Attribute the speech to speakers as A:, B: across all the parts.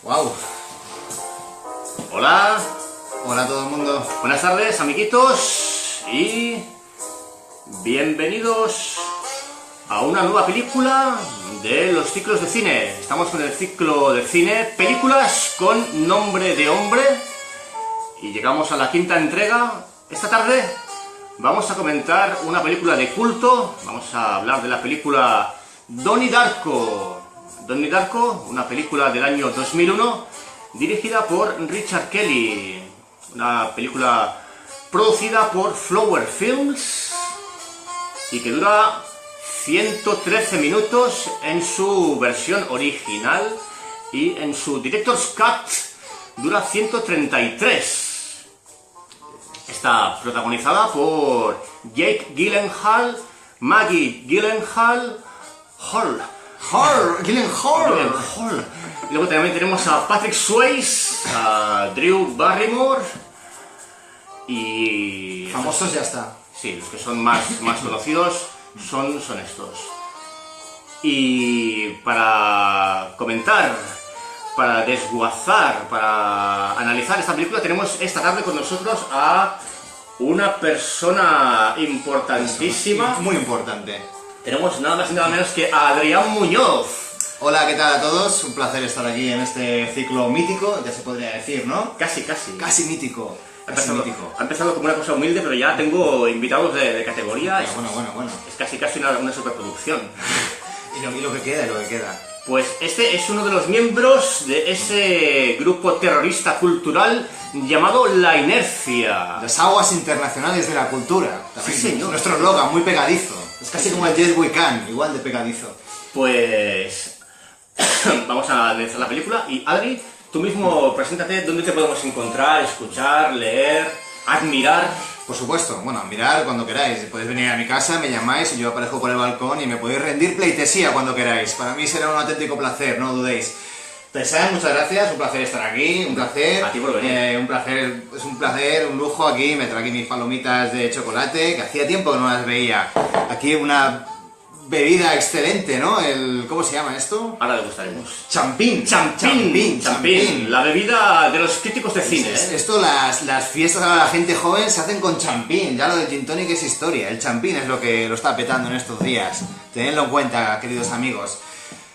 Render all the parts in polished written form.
A: Wow.
B: Hola,
A: Hola a todo el mundo.
B: buenas tardes, amiguitos, y bienvenidos a una nueva película de los ciclos de cine. Estamos con el ciclo de cine, películas con nombre de hombre, y llegamos a la quinta entrega. Esta tarde vamos a comentar una película de culto. Vamos a hablar de la película Donnie Darko. Donnie Darko, una película del año 2001, dirigida por Richard Kelly. Una película producida por Flower Films y que dura 113 minutos en su versión original, y en su Director's Cut dura 133. Está protagonizada por Jake Gyllenhaal, Maggie Gyllenhaal,
A: Gyllenhaal.
B: y luego también tenemos a Patrick Swayze, a Drew Barrymore y...
A: Famosos ya está.
B: Sí, los que son más conocidos son estos. Y para comentar, para desguazar, para analizar esta película, tenemos esta tarde con nosotros a una persona importantísima.
A: Muy importante.
B: Tenemos nada más y nada menos que a Adrián Muñoz.
A: Hola, ¿qué tal a todos? Un placer estar aquí en este ciclo mítico, ya se podría decir, ¿no?
B: Casi.
A: Casi mítico.
B: Ha
A: Casi
B: empezado,
A: mítico.
B: ha empezado como una cosa humilde, pero ya tengo invitados de categoría.
A: Bueno.
B: Es casi una superproducción.
A: Y lo que queda.
B: Pues este es uno de los miembros de ese grupo terrorista cultural llamado La Inercia.
A: Las aguas internacionales de la cultura. También,
B: Sí, señor.
A: Nuestro eslogan, muy pegadizo. Es casi como el Yes We Can, igual de pegadizo.
B: Pues vamos a analizar la película, y Adri, tú mismo preséntate. ¿Dónde te podemos encontrar, escuchar, leer, admirar?
A: Por supuesto, bueno, mirar cuando queráis. Podéis venir a mi casa, me llamáis y yo aparezco por el balcón y me podéis rendir pleitesía cuando queráis. Para mí será un auténtico placer, no dudéis. Taisan, muchas gracias, un placer estar aquí, un placer.
B: A ti por venir.
A: Es un placer, un lujo aquí. Me traigo aquí mis palomitas de chocolate, que hacía tiempo que no las veía. Aquí una bebida excelente, ¿no? ¿Cómo se llama esto?
B: Ahora le gustaremos.
A: Champín.
B: Champín, la bebida de los críticos de cine.
A: Esto, las fiestas a la gente joven se hacen con champín. Ya lo del gin tonic es historia. El champín es lo que lo está petando en estos días. Tenedlo en cuenta, queridos amigos.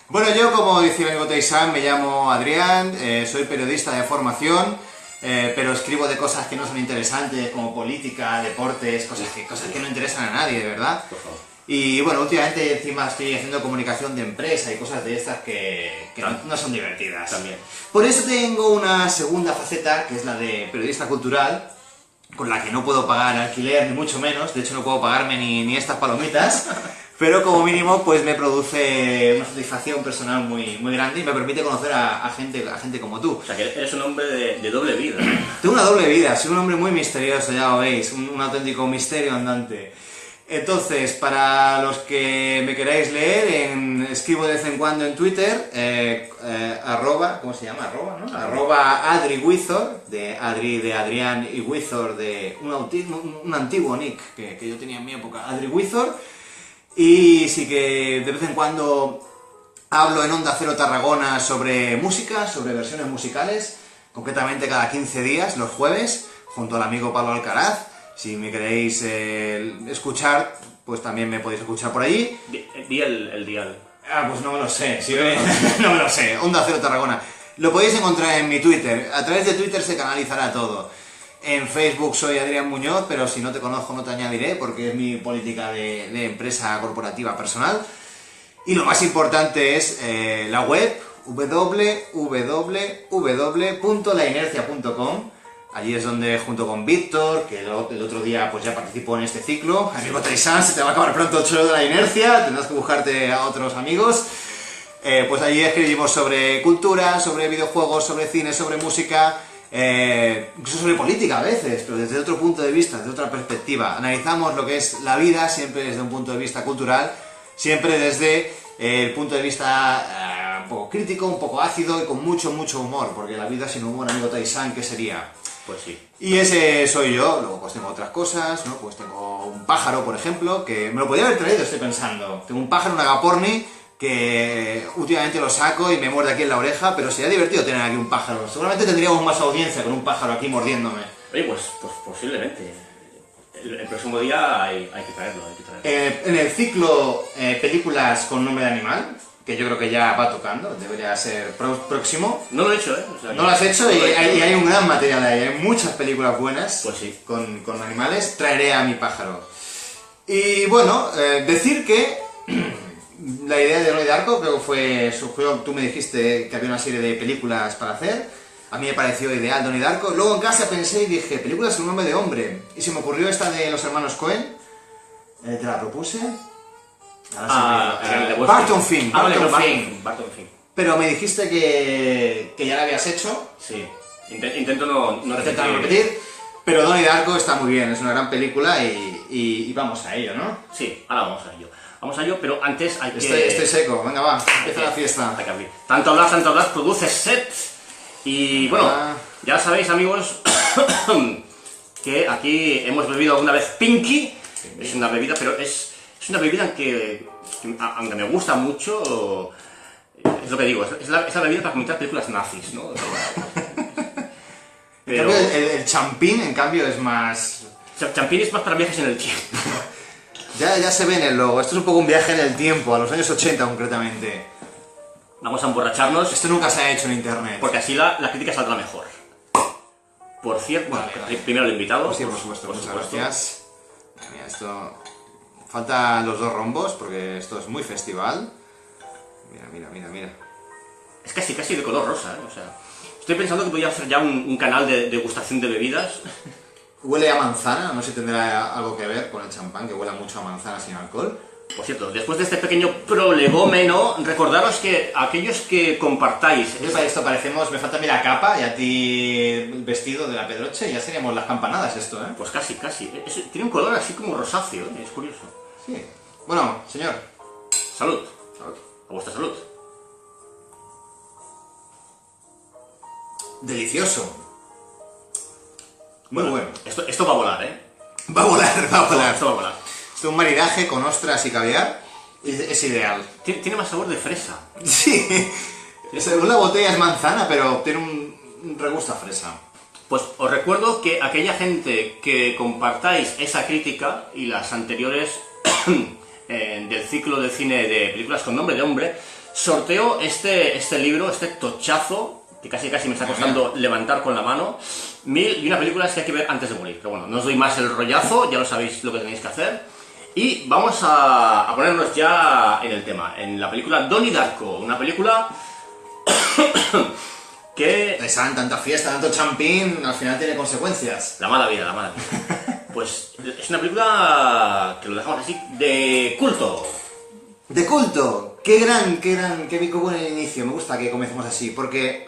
A: Bueno, yo, como decía el amigo Taisan, me llamo Adrián, soy periodista de formación, pero escribo de cosas que no son interesantes, como política, deportes, cosas que no interesan a nadie, de verdad.
B: Por favor.
A: Y bueno, últimamente encima estoy haciendo comunicación de empresa y cosas de estas que no son divertidas.
B: También.
A: Por eso tengo una segunda faceta, que es la de periodista cultural, con la que no puedo pagar alquiler, ni mucho menos. De hecho, no puedo pagarme ni estas palomitas. Pero como mínimo, pues me produce una satisfacción personal muy grande y me permite conocer a gente como tú.
B: O sea, que eres un hombre de doble vida.
A: Tengo una doble vida, soy un hombre muy misterioso, ya lo veis, un auténtico misterio andante. Entonces, para los que me queráis leer, escribo de vez en cuando en Twitter, ¿cómo se llama? Arroba AdriWizor, de Adri de Adrián y Wizor, de un antiguo nick que yo tenía en mi época, AdriWizor. Y sí que de vez en cuando hablo en Onda Cero Tarragona sobre música, sobre versiones musicales, concretamente cada 15 días, los jueves, junto al amigo Pablo Alcaraz. Si me queréis escuchar, pues también me podéis escuchar por allí.
B: Di el dial.
A: Pues no me lo sé, no me lo sé. Onda Cero Tarragona. Lo podéis encontrar en mi Twitter. A través de Twitter se canalizará todo. En Facebook soy Adrián Muñoz, pero si no te conozco no te añadiré, porque es mi política de empresa corporativa personal. Y lo más importante es la web www.lainercia.com. Allí es donde, junto con Víctor, que el otro día pues ya participó en este ciclo, amigo Taisan, se te va a acabar pronto el cholo de la inercia, tendrás que buscarte a otros amigos. Pues allí escribimos sobre cultura, sobre videojuegos, sobre cine, sobre música, incluso sobre política a veces, pero desde otro punto de vista, desde otra perspectiva. Analizamos lo que es la vida siempre desde un punto de vista cultural, siempre desde el punto de vista un poco crítico, un poco ácido y con mucho humor, porque la vida sin humor, amigo Taisan, ¿qué sería?
B: Pues sí.
A: Y ese soy yo. Luego pues tengo otras cosas, ¿no? Pues tengo un pájaro, por ejemplo, que me lo podría haber traído, estoy pensando. Tengo un pájaro, un agaporni, que últimamente lo saco y me muerde aquí en la oreja, pero sería divertido tener aquí un pájaro. Seguramente tendríamos más audiencia con un pájaro aquí mordiéndome.
B: Oye, pues posiblemente. El próximo día hay que traerlo,
A: En el ciclo películas con nombre de animal, que yo creo que ya va tocando, debería ser próximo.
B: No lo he hecho, ¿eh? O sea,
A: No lo has hecho y hay un gran material ahí, hay muchas películas buenas
B: pues sí.
A: con animales. Traeré a mi pájaro. Y bueno, decir que la idea de Donnie Darko creo que surgió, tú me dijiste que había una serie de películas para hacer. A mí me pareció ideal Donnie Darko. Luego en casa pensé y dije, películas con nombre de hombre. Y se me ocurrió esta de los hermanos Coen. Te la propuse. Barton Fink.
B: Barton Fink.
A: Pero me dijiste que ya la habías hecho.
B: Sí. Intento no
A: repetir. Pero Donnie Darko está muy bien, es una gran película y vamos a ello, ¿no?
B: Sí, ahora vamos a ello. Vamos a ello, pero antes hay que...
A: Estoy seco, venga va, empieza la fiesta.
B: Hay que abrir. Tanto hablar, produce set. Y bueno, ya sabéis, amigos, que aquí hemos bebido alguna vez Pinky. Es una bebida, pero es una bebida que aunque me gusta mucho, es lo que digo, es la bebida para comentar películas nazis, ¿no? Pero
A: el champín, en cambio, es más...
B: Champín es más para viajes en el tiempo.
A: Ya se ve en el logo, esto es un poco un viaje en el tiempo, a los años 80 concretamente.
B: Vamos a emborracharnos.
A: Esto nunca se ha hecho en internet.
B: Porque así la crítica saldrá mejor. Por cierto, bueno, primero el invitado.
A: Sí, por supuesto, muchas gracias. Mira, esto... Faltan los dos rombos, porque esto es muy festival. Mira.
B: Es casi de color rosa, ¿eh? O sea, estoy pensando que podría hacer ya un canal de degustación de bebidas.
A: Huele a manzana, no sé si tendrá algo que ver con el champán, que huele mucho a manzana sin alcohol.
B: Por cierto, después de este pequeño prolegómeno, recordaros que aquellos que compartáis...
A: Para esto parecemos, me falta a mí la capa y a ti el vestido de la Pedroche, y ya seríamos las campanadas esto, ¿eh?
B: Pues casi. Tiene un color así como rosáceo, ¿eh? Es curioso.
A: Sí. Bueno, señor.
B: Salud.
A: Salud.
B: A vuestra salud.
A: Delicioso. Muy bueno.
B: Esto va a volar, ¿eh?
A: Va a volar.
B: Esto va a volar.
A: Esto es un maridaje con ostras y caviar. Es ideal.
B: Tiene más sabor de fresa.
A: Sí. La botella es manzana, pero tiene un regusto a fresa.
B: Pues os recuerdo que aquella gente que compartáis esa crítica y las anteriores del ciclo de cine de películas con nombre de hombre, sorteo este libro, este tochazo, que casi me está costando levantar con la mano, 1001 películas que hay que ver antes de morir. Pero bueno, no os doy más el rollazo, ya lo sabéis lo que tenéis que hacer. Y vamos a ponernos ya en el tema, en la película Donnie Darko, una película que...
A: Esa tanta fiesta, tanto champín, al final tiene consecuencias.
B: La mala vida. Pues es una película que lo dejamos así, de culto.
A: De culto. Qué buen inicio. Me gusta que comencemos así, porque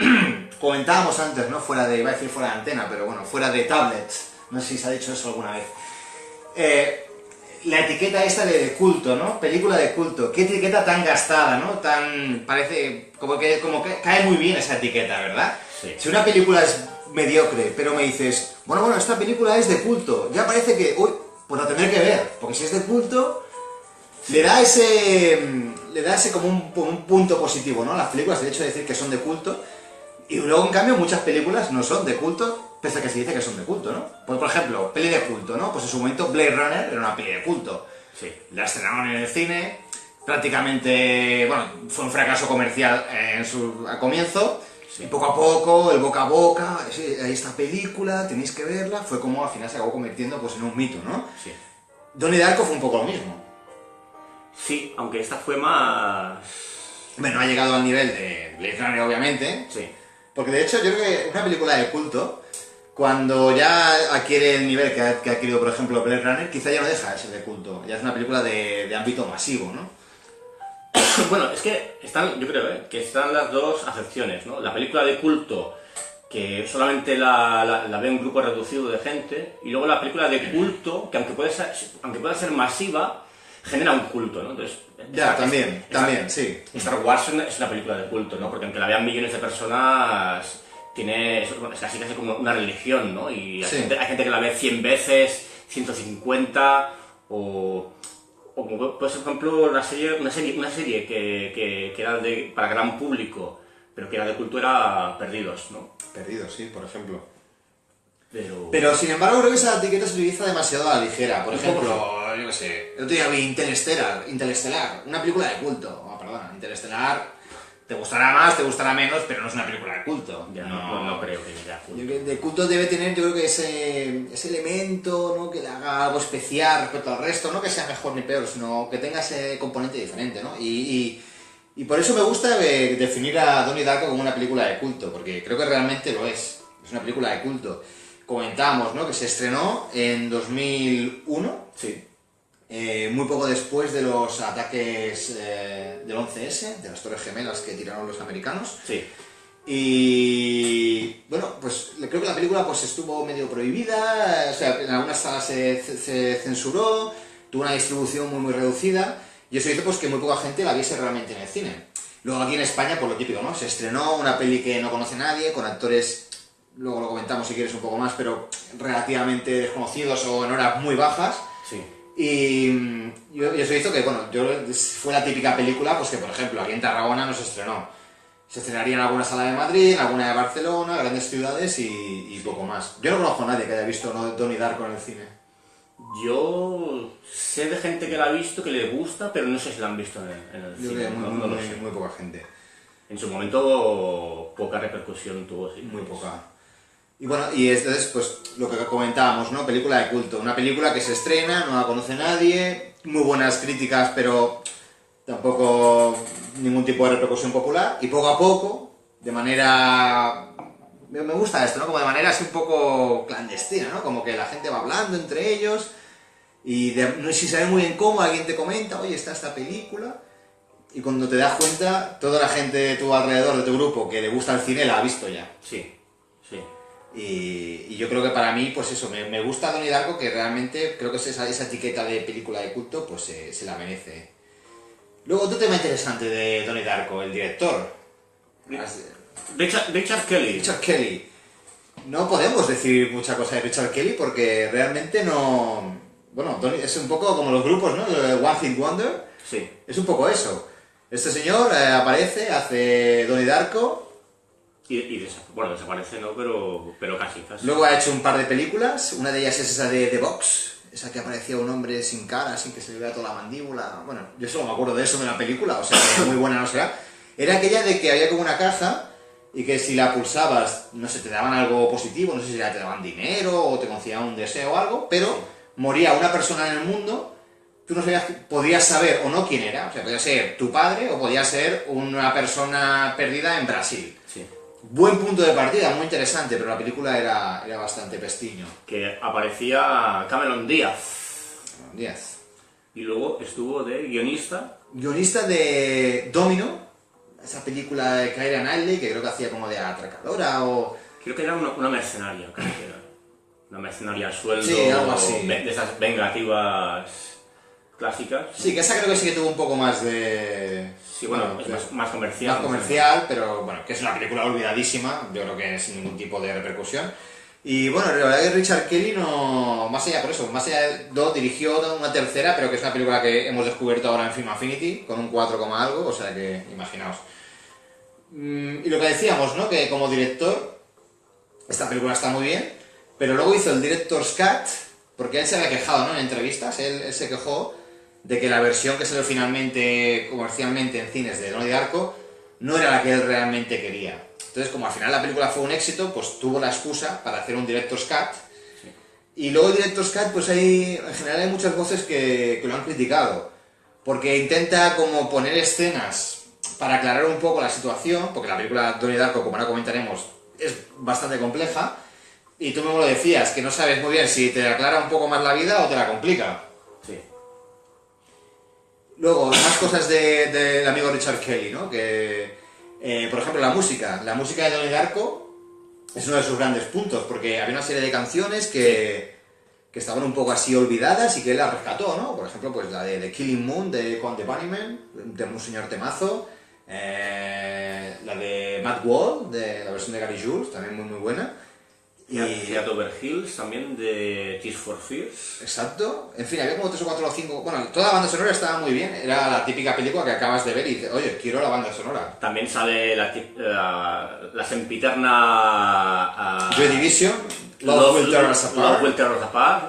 A: comentábamos antes, ¿no? Iba a decir fuera de antena, pero bueno, fuera de tablets. No sé si se ha dicho eso alguna vez. La etiqueta esta de culto, ¿no? Película de culto. Qué etiqueta tan gastada, ¿no? Parece como que cae muy bien esa etiqueta, ¿verdad?
B: Sí.
A: Si una película es mediocre, pero me dices, bueno, esta película es de culto, ya parece que, uy, pues la tendré que ver, porque si es de culto, le da ese como un punto positivo, ¿no? Las películas, el hecho de decir que son de culto, y luego, en cambio, muchas películas no son de culto, pese a que se dice que son de culto, ¿no? Pues, por ejemplo, peli de culto, ¿no? Pues en su momento Blade Runner era una peli de culto.
B: Sí.
A: La estrenaron en el cine, prácticamente, bueno, fue un fracaso comercial al comienzo, sí. Y poco a poco, el boca a boca, esta película, tenéis que verla, fue como al final se acabó convirtiendo pues en un mito, ¿no?
B: Sí.
A: Donnie Darko fue un poco lo mismo.
B: Sí, aunque esta fue más...
A: Bueno, no ha llegado al nivel de Blade Runner, obviamente.
B: Sí.
A: Porque de hecho yo creo que una película de culto, cuando ya adquiere el nivel que ha adquirido, por ejemplo, Blade Runner, quizá ya no deja de ser de culto. Ya es una película de ámbito masivo, ¿no?
B: Bueno, es que yo creo que están las dos acepciones, ¿no? La película de culto, que solamente la ve un grupo reducido de gente, y luego la película de culto, que aunque pueda ser masiva, genera un culto, ¿no? Entonces, también, sí.
A: Mm.
B: Star Wars es una película de culto, ¿no? Porque aunque la vean millones de personas, bueno, es casi como una religión, ¿no? Y
A: Sí.
B: hay gente que la ve 100 veces, 150, o como, pues, por ejemplo, una serie que era para gran público, pero que era de cultura, Perdidos, ¿no?
A: Perdidos, sí, por ejemplo.
B: Pero
A: Pero sin embargo creo que esa etiqueta se utiliza demasiado a la ligera. Por
B: Un
A: ejemplo,
B: poco
A: yo qué sé, el otro día vi Interestelar, una película de culto. Oh, perdona, Interestelar, te gustará más, te gustará menos, pero no es una película de culto.
B: ya no creo que sea
A: Yo creo que de culto debe tener, yo creo que ese elemento, ¿no? Que le haga algo especial respecto al resto, no que sea mejor ni peor, sino que tenga ese componente diferente, ¿no? Y por eso me gusta definir a Donnie Darko como una película de culto, porque creo que realmente lo es. Es una película de culto. Comentábamos, ¿no? Que se estrenó en 2001,
B: Sí.
A: muy poco después de los ataques del 11S, de las Torres Gemelas que tiraron los americanos.
B: Sí.
A: Y bueno, pues creo que la película pues estuvo medio prohibida, o sea, en algunas salas se censuró, tuvo una distribución muy reducida, y eso hizo pues que muy poca gente la viese realmente en el cine. Luego aquí en España, pues lo típico, ¿no? Se estrenó una peli que no conoce nadie, con actores, luego lo comentamos si quieres un poco más, pero relativamente desconocidos o en horas muy bajas.
B: Sí.
A: Y eso hizo que, bueno, fue la típica película, pues que por ejemplo aquí en Tarragona no se estrenó. Se estrenaría en alguna sala de Madrid, en alguna de Barcelona, grandes ciudades y poco más. Yo no conozco a nadie que haya visto Donnie Darko en el cine.
B: Yo sé de gente que la ha visto, que le gusta, pero no sé si la han visto en el
A: Yo
B: cine.
A: creo que
B: No lo sé.
A: muy poca gente.
B: En su momento poca repercusión tuvo, sí.
A: Muy poca. Y bueno, y entonces, pues lo que comentábamos, ¿no? Película de culto. Una película que se estrena, no la conoce nadie, muy buenas críticas, pero tampoco ningún tipo de repercusión popular. Y poco a poco, de manera... Me gusta esto, ¿no? Como de manera así un poco clandestina, ¿no? Como que la gente va hablando entre ellos y no sé si sabe muy bien cómo, alguien te comenta, oye, está esta película... Y cuando te das cuenta, toda la gente de tu alrededor, de tu grupo, que le gusta el cine, la ha visto ya.
B: Sí, sí.
A: Y yo creo que para mí, pues eso, me gusta Donnie Darko, que realmente creo que esa etiqueta de película de culto, pues se la merece. Luego, otro tema interesante de Donnie Darko, el director.
B: Richard Kelly.
A: Richard Kelly. No podemos decir mucha cosa de Richard Kelly porque realmente no... Bueno, es un poco como los grupos, ¿no? One Hit Wonder.
B: Sí.
A: Es un poco eso. Este señor aparece, hace Donnie Darko.
B: Bueno, desaparece, ¿no? Pero casi.
A: Luego ha hecho un par de películas. Una de ellas es esa de The Box. Esa que aparecía un hombre sin cara, sin que se le vea toda la mandíbula. Bueno, yo solo me acuerdo de eso de la película, o sea, que muy buena no será. Era aquella de que había como una caja y que si la pulsabas, no sé, te daban algo positivo, no sé si te daban dinero o te concedían un deseo o algo, pero moría una persona en el mundo. Tú no sabías, podías saber o no quién era, o sea, podía ser tu padre o podía ser una persona perdida en Brasil.
B: Sí.
A: Buen punto de partida, muy interesante, pero la película era bastante pestiño.
B: Que aparecía Cameron Díaz.
A: 10.
B: Y luego estuvo de guionista.
A: Guionista de Domino, esa película de Keira Knightley, que creo que hacía como de atracadora o...
B: Creo que era una mercenaria, creo que era. Una mercenaria a sueldo.
A: Sí, algo así.
B: De esas vengativas clásicas.
A: Sí, que esa creo que sí que tuvo un poco más de...
B: Sí, bueno, es más comercial.
A: Más comercial, pero bueno, que es una película olvidadísima, yo creo que sin ningún tipo de repercusión. Y bueno, la verdad que Richard Kelly no... Más allá, por eso, más allá de dirigió una tercera, pero que es una película que hemos descubierto ahora en Film Affinity, con un 4, algo, o sea que imaginaos. Y lo que decíamos, ¿no? Que como director, esta película está muy bien, pero luego hizo el Director's Cut, porque él se había quejado, ¿no? En entrevistas, él se quejó de que la versión que salió finalmente comercialmente en cines de Donnie Darko no era la que él realmente quería. Entonces, como al final la película fue un éxito, pues tuvo la excusa para hacer un Director's Cut. Sí. Y luego el Director's Cut, pues en general hay muchas voces que lo han criticado, porque intenta como poner escenas para aclarar un poco la situación, porque la película Donnie Darko, como ahora comentaremos, es bastante compleja, y tú mismo lo decías, que no sabes muy bien si te aclara un poco más la vida o te la complica.
B: Sí.
A: Luego, más cosas del amigo Richard Kelly, ¿no? Que, por ejemplo, la música de Donnie Darko es uno de sus grandes puntos, porque había una serie de canciones que estaban un poco así olvidadas y que él las rescató, ¿no? Por ejemplo, pues la de The Killing Moon de Count the Bunnymen, un señor temazo, La de Mad World, de la versión de Gary Jules, también muy buena.
B: Y Head Over Heels, también de Tears for Fears.
A: Exacto. En fin, había como 3 o 4 o 5... Bueno, toda la banda sonora estaba muy bien. Era la típica película que acabas de ver y dices, oye, quiero la banda sonora.
B: También sale la sempiterna...
A: Joy Division, Love Will Tear Us Apart.
B: Love Will Tear Us Apart.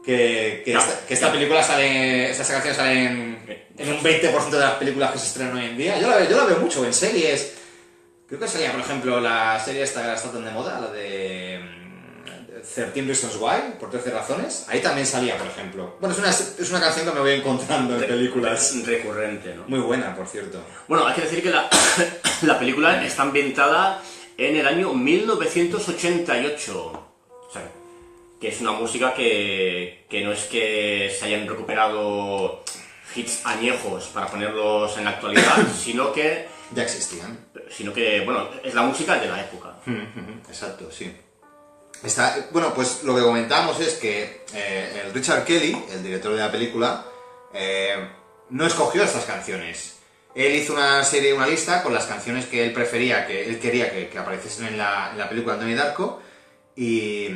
A: Que esta película sale... Estas canciones salen en un 20% de las películas que se estrenan hoy en día. Yo la veo mucho en series. Creo que salía, por ejemplo, la serie esta que está tan de moda, la de 13 Reasons Why, por 13 razones. Ahí también salía, por ejemplo. Bueno, es una canción que me voy encontrando en películas.
B: Recurrente, ¿no?
A: Muy buena, por cierto.
B: Bueno, hay que decir que la película está ambientada en el año 1988. O sea, que es una música que no es que se hayan recuperado hits añejos para ponerlos en la actualidad, sino que...
A: Ya existían.
B: Sino que, bueno, es la música de la época.
A: Exacto, sí. Bueno, pues lo que comentamos es que el Richard Kelly, el director de la película, no escogió estas canciones. Él hizo una lista con las canciones que él prefería, que él quería que apareciesen en la película de Donnie Darko, y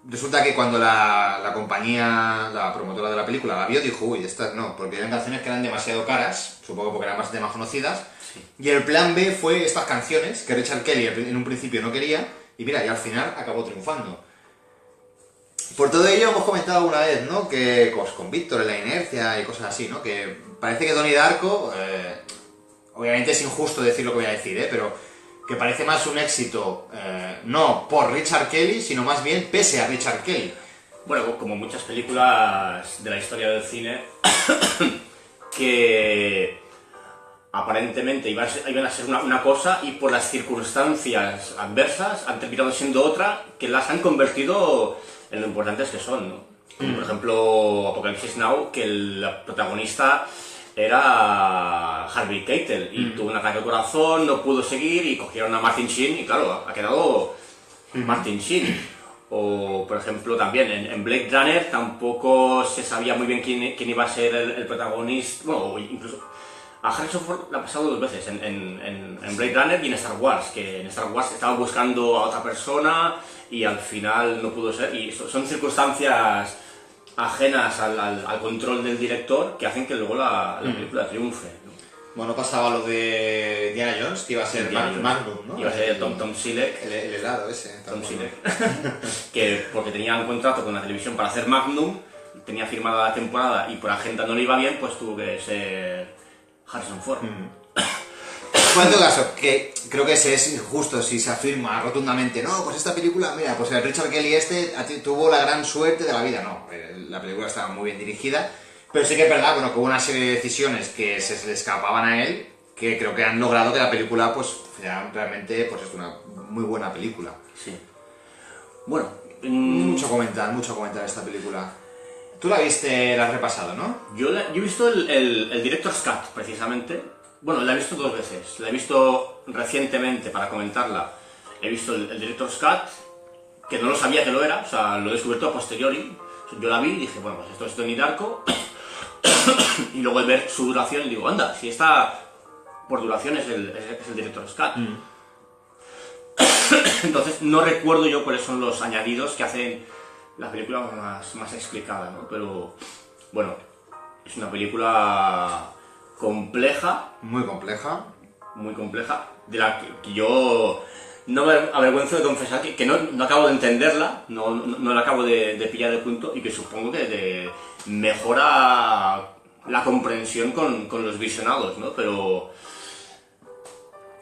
A: resulta que cuando la compañía, la promotora de la película la vio, dijo, uy, estas no, porque eran canciones que eran demasiado caras, supongo porque eran bastante más conocidas, sí. Y el plan B fue estas canciones, que Richard Kelly en un principio no quería, y mira, y al final acabó triunfando. Por todo ello hemos comentado alguna vez, ¿no? Que pues, con Víctor en la inercia y cosas así, ¿no? Que parece que Donnie Darko, obviamente es injusto decir lo que voy a decir, pero que parece más un éxito, no por Richard Kelly, sino más bien pese a Richard Kelly.
B: Bueno, como muchas películas de la historia del cine, que aparentemente iban a ser una cosa y por las circunstancias adversas han terminado siendo otra que las han convertido en lo importantes que son, ¿no? Como por ejemplo Apocalypse Now, que el protagonista era Harvey Keitel y tuvo un ataque al corazón, no pudo seguir y cogieron a Martin Sheen y claro, ha quedado Martin Sheen. O por ejemplo también en Blade Runner tampoco se sabía muy bien quién iba a ser el protagonista, bueno, incluso a Harrison Ford le ha pasado 2 veces en Blade Runner y en Star Wars, que en Star Wars estaban buscando a otra persona y al final no pudo ser, y son circunstancias ajenas al control del director que hacen que luego la película triunfe, ¿no?
A: Bueno, pasaba lo de Indiana Jones, que iba a ser Magnum, ¿no?
B: Iba a ser Tom Selleck.
A: El helado ese.
B: Tom Selleck. Que porque tenía un contrato con la televisión para hacer Magnum, tenía firmada la temporada y por agenda no le iba bien, pues tuvo que ser Harrison Ford.
A: Pues en todo caso, que creo que es injusto si se afirma rotundamente, no, pues esta película, mira, pues el Richard Kelly tuvo la gran suerte de la vida. No, la película estaba muy bien dirigida, pero sí que es verdad, bueno, que hubo una serie de decisiones que se le escapaban a él, que creo que han logrado que la película, pues, sea realmente, pues es una muy buena película.
B: Sí. Bueno,
A: mucho comentar esta película. Tú la viste, la has repasado, ¿no?
B: Yo he visto el Director's Cut, precisamente. Bueno, la he visto 2 veces. La he visto recientemente para comentarla. He visto el Director's Cut, que no lo sabía que lo era, o sea, lo he descubierto a posteriori. Yo la vi y dije, bueno, pues esto es Donnie Darko. Y luego al ver su duración, digo, anda, si esta por duración es el Director's Cut. Entonces, no recuerdo yo cuáles son los añadidos que hacen la película más explicada, ¿no? Pero, bueno, es una película compleja.
A: Muy compleja.
B: Muy compleja, de la que yo no me avergüenzo de confesar que no acabo de entenderla, no la acabo de pillar el punto y que supongo que mejora la comprensión con los visionados, ¿no? Pero...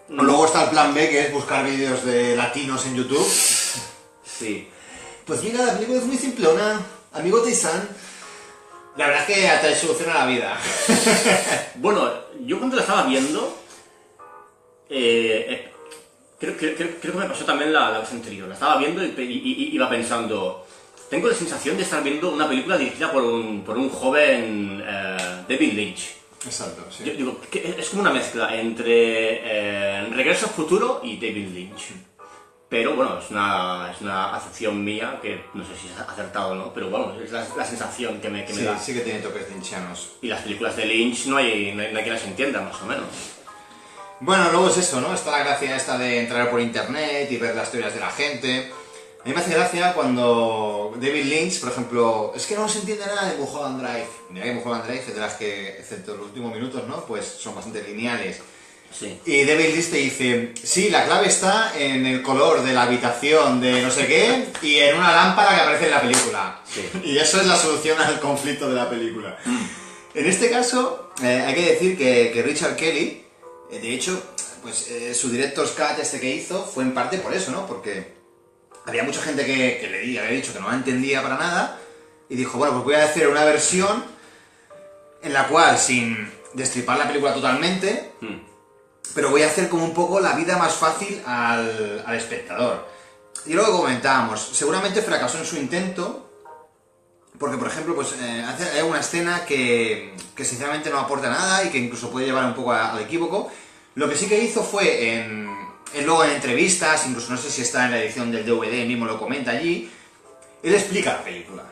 A: Luego está el plan B, que es buscar vídeos de latinos en YouTube.
B: Sí.
A: Pues mira, la película es muy simplona, amigo Taisan. La verdad es que te soluciona la vida.
B: Bueno, yo cuando la estaba viendo, creo que me pasó también la vez anterior. La estaba viendo y iba pensando, tengo la sensación de estar viendo una película dirigida por un joven David Lynch.
A: Exacto, sí.
B: Yo digo, que es como una mezcla entre Regreso al Futuro y David Lynch. Pero bueno, es una acepción mía que no sé si es acertado o no, pero bueno, es la sensación que me da.
A: Sí que tiene toques lynchianos.
B: Y las películas de Lynch no hay quien las entienda, más o menos.
A: Bueno, luego es eso, ¿no? Está la gracia esta de entrar por internet y ver las teorías de la gente. A mí me hace gracia cuando David Lynch, por ejemplo, es que no se entiende nada de Mulholland Drive. Mira que Mulholland Drive es de las que, excepto los últimos minutos, ¿no? Pues son bastante lineales.
B: Sí.
A: Y David Lynch te dice, sí, la clave está en el color de la habitación de no sé qué y en una lámpara que aparece en la película.
B: Sí.
A: Y eso es la solución al conflicto de la película. En este caso, hay que decir que Richard Kelly, de hecho, pues su director's cut este que hizo fue en parte por eso, ¿no? Porque había mucha gente que le había dicho que no la entendía para nada y dijo, bueno, pues voy a hacer una versión en la cual, sin destripar la película totalmente, pero voy a hacer como un poco la vida más fácil al espectador. Y luego comentábamos, seguramente fracasó en su intento, porque por ejemplo, pues hay una escena que sinceramente no aporta nada y que incluso puede llevar un poco al equívoco. Lo que sí que hizo fue luego en entrevistas, incluso no sé si está en la edición del DVD, mismo lo comenta allí, él explica la película.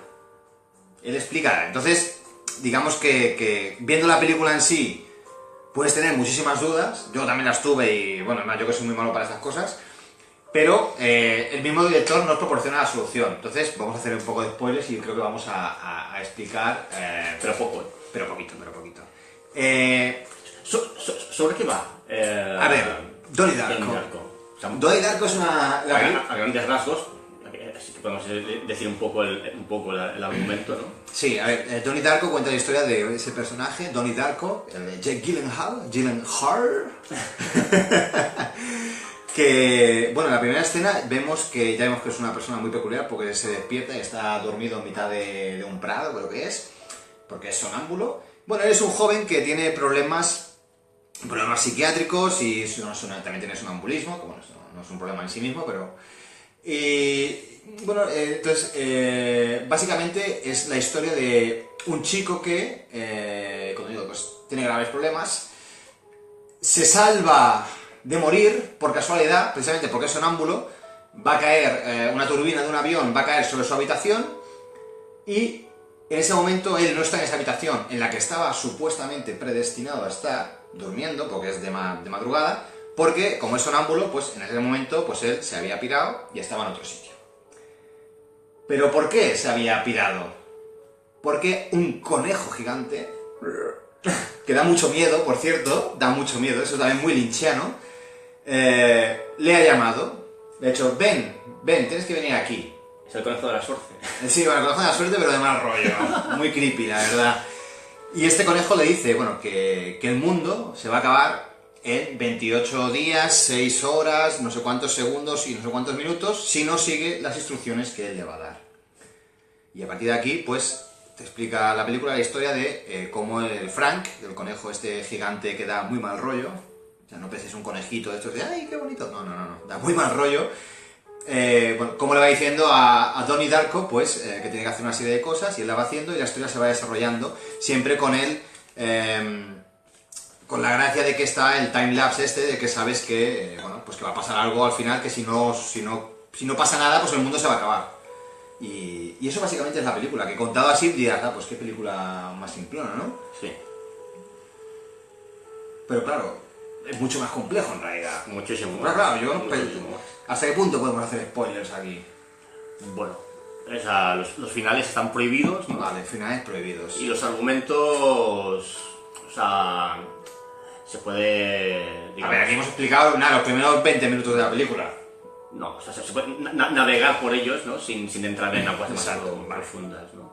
A: Él explica, entonces, digamos que viendo la película en sí, puedes tener muchísimas dudas, yo también las tuve y, bueno, además yo que soy muy malo para estas cosas, pero el mismo director nos proporciona la solución. Entonces, vamos a hacer un poco de spoilers y creo que vamos a explicar...
B: Pero poco.
A: Pero poquito.
B: ¿Sobre qué va?
A: A ver, Donnie Darko.
B: O sea,
A: Donnie Darko es una...
B: a grandes rasgos, así que podemos decir un poco el argumento, ¿no?
A: Sí, a ver, Donnie Darko cuenta la historia de ese personaje, Donnie Darko, el de Jake Gyllenhaal, que, bueno, en la primera escena ya vemos que es una persona muy peculiar porque se despierta y está dormido en mitad de un prado, creo que es, porque es sonámbulo. Bueno, él es un joven que tiene problemas psiquiátricos y también tiene sonambulismo, que bueno, no es un problema en sí mismo, pero... bueno, entonces, básicamente es la historia de un chico que, como digo, pues tiene graves problemas, se salva de morir por casualidad, precisamente porque es sonámbulo, va a caer una turbina de un avión, va a caer sobre su habitación y en ese momento él no está en esa habitación en la que estaba supuestamente predestinado a estar durmiendo, porque es de madrugada, porque como es sonámbulo, pues en ese momento pues él se había pirado y estaba en otro sitio. ¿Pero por qué se había pirado? Porque un conejo gigante, que da mucho miedo, por cierto, da mucho miedo, eso también muy lynchiano, le ha llamado, de hecho, ven, tienes que venir aquí.
B: Es el conejo de la suerte.
A: Sí, bueno, el conejo de la suerte, pero de mal rollo, muy creepy, la verdad. Y este conejo le dice, bueno, que el mundo se va a acabar en 28 días, 6 horas, no sé cuántos segundos y no sé cuántos minutos, si no sigue las instrucciones que él le va a dar. Y a partir de aquí, pues, te explica la película la historia de cómo el Frank, el conejo este gigante que da muy mal rollo, o sea, no penséis un conejito de estos de ¡ay, qué bonito! No, da muy mal rollo. Bueno, como le va diciendo a Donnie Darko, pues, que tiene que hacer una serie de cosas y él la va haciendo y la historia se va desarrollando, siempre con él... con la gracia de que está el timelapse este, de que sabes que, bueno, pues que va a pasar algo al final, que si no pasa nada, pues el mundo se va a acabar. Y eso básicamente es la película, que contado así dirás, pues qué película más simplona, ¿no?
B: Sí.
A: Pero claro, es mucho más complejo en realidad.
B: Muchísimo
A: Pero
B: más.
A: claro,
B: Muchísimo más.
A: ¿hasta qué punto podemos hacer spoilers aquí?
B: Bueno, los finales están prohibidos, ¿no?
A: Vale, finales prohibidos.
B: Y los argumentos... O sea... Se puede...
A: A ver, aquí hemos explicado los primeros 20 minutos de la película.
B: No, o sea, se puede navegar por ellos, ¿no? Sin entrar en aguas demasiado profundas, ¿no?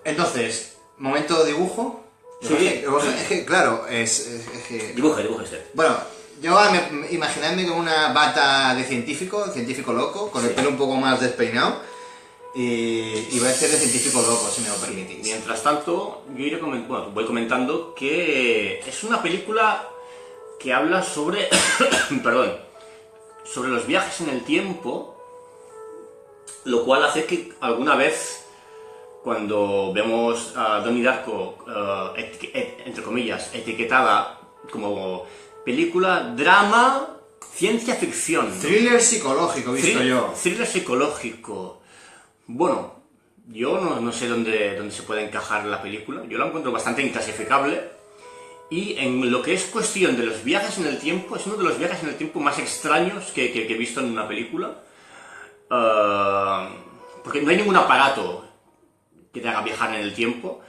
A: Entonces, momento de dibujo.
B: Sí.
A: Es que, claro, es que...
B: Dibuje usted.
A: Bueno, yo imaginadme con una bata de científico loco, con el pelo un poco más despeinado, y voy a ser de científico loco, si me lo permitís.
B: Mientras tanto, yo voy comentando que es una película que habla sobre... perdón. Sobre los viajes en el tiempo, lo cual hace que alguna vez, cuando vemos a Donnie Darko, entre comillas, etiquetada como película, drama, ciencia ficción, ¿no?
A: Thriller psicológico, visto yo.
B: Thriller psicológico. Bueno, yo no sé dónde se puede encajar la película. Yo la encuentro bastante inclasificable. Y en lo que es cuestión de los viajes en el tiempo, es uno de los viajes en el tiempo más extraños que he visto en una película. Porque no hay ningún aparato que te haga viajar en el tiempo.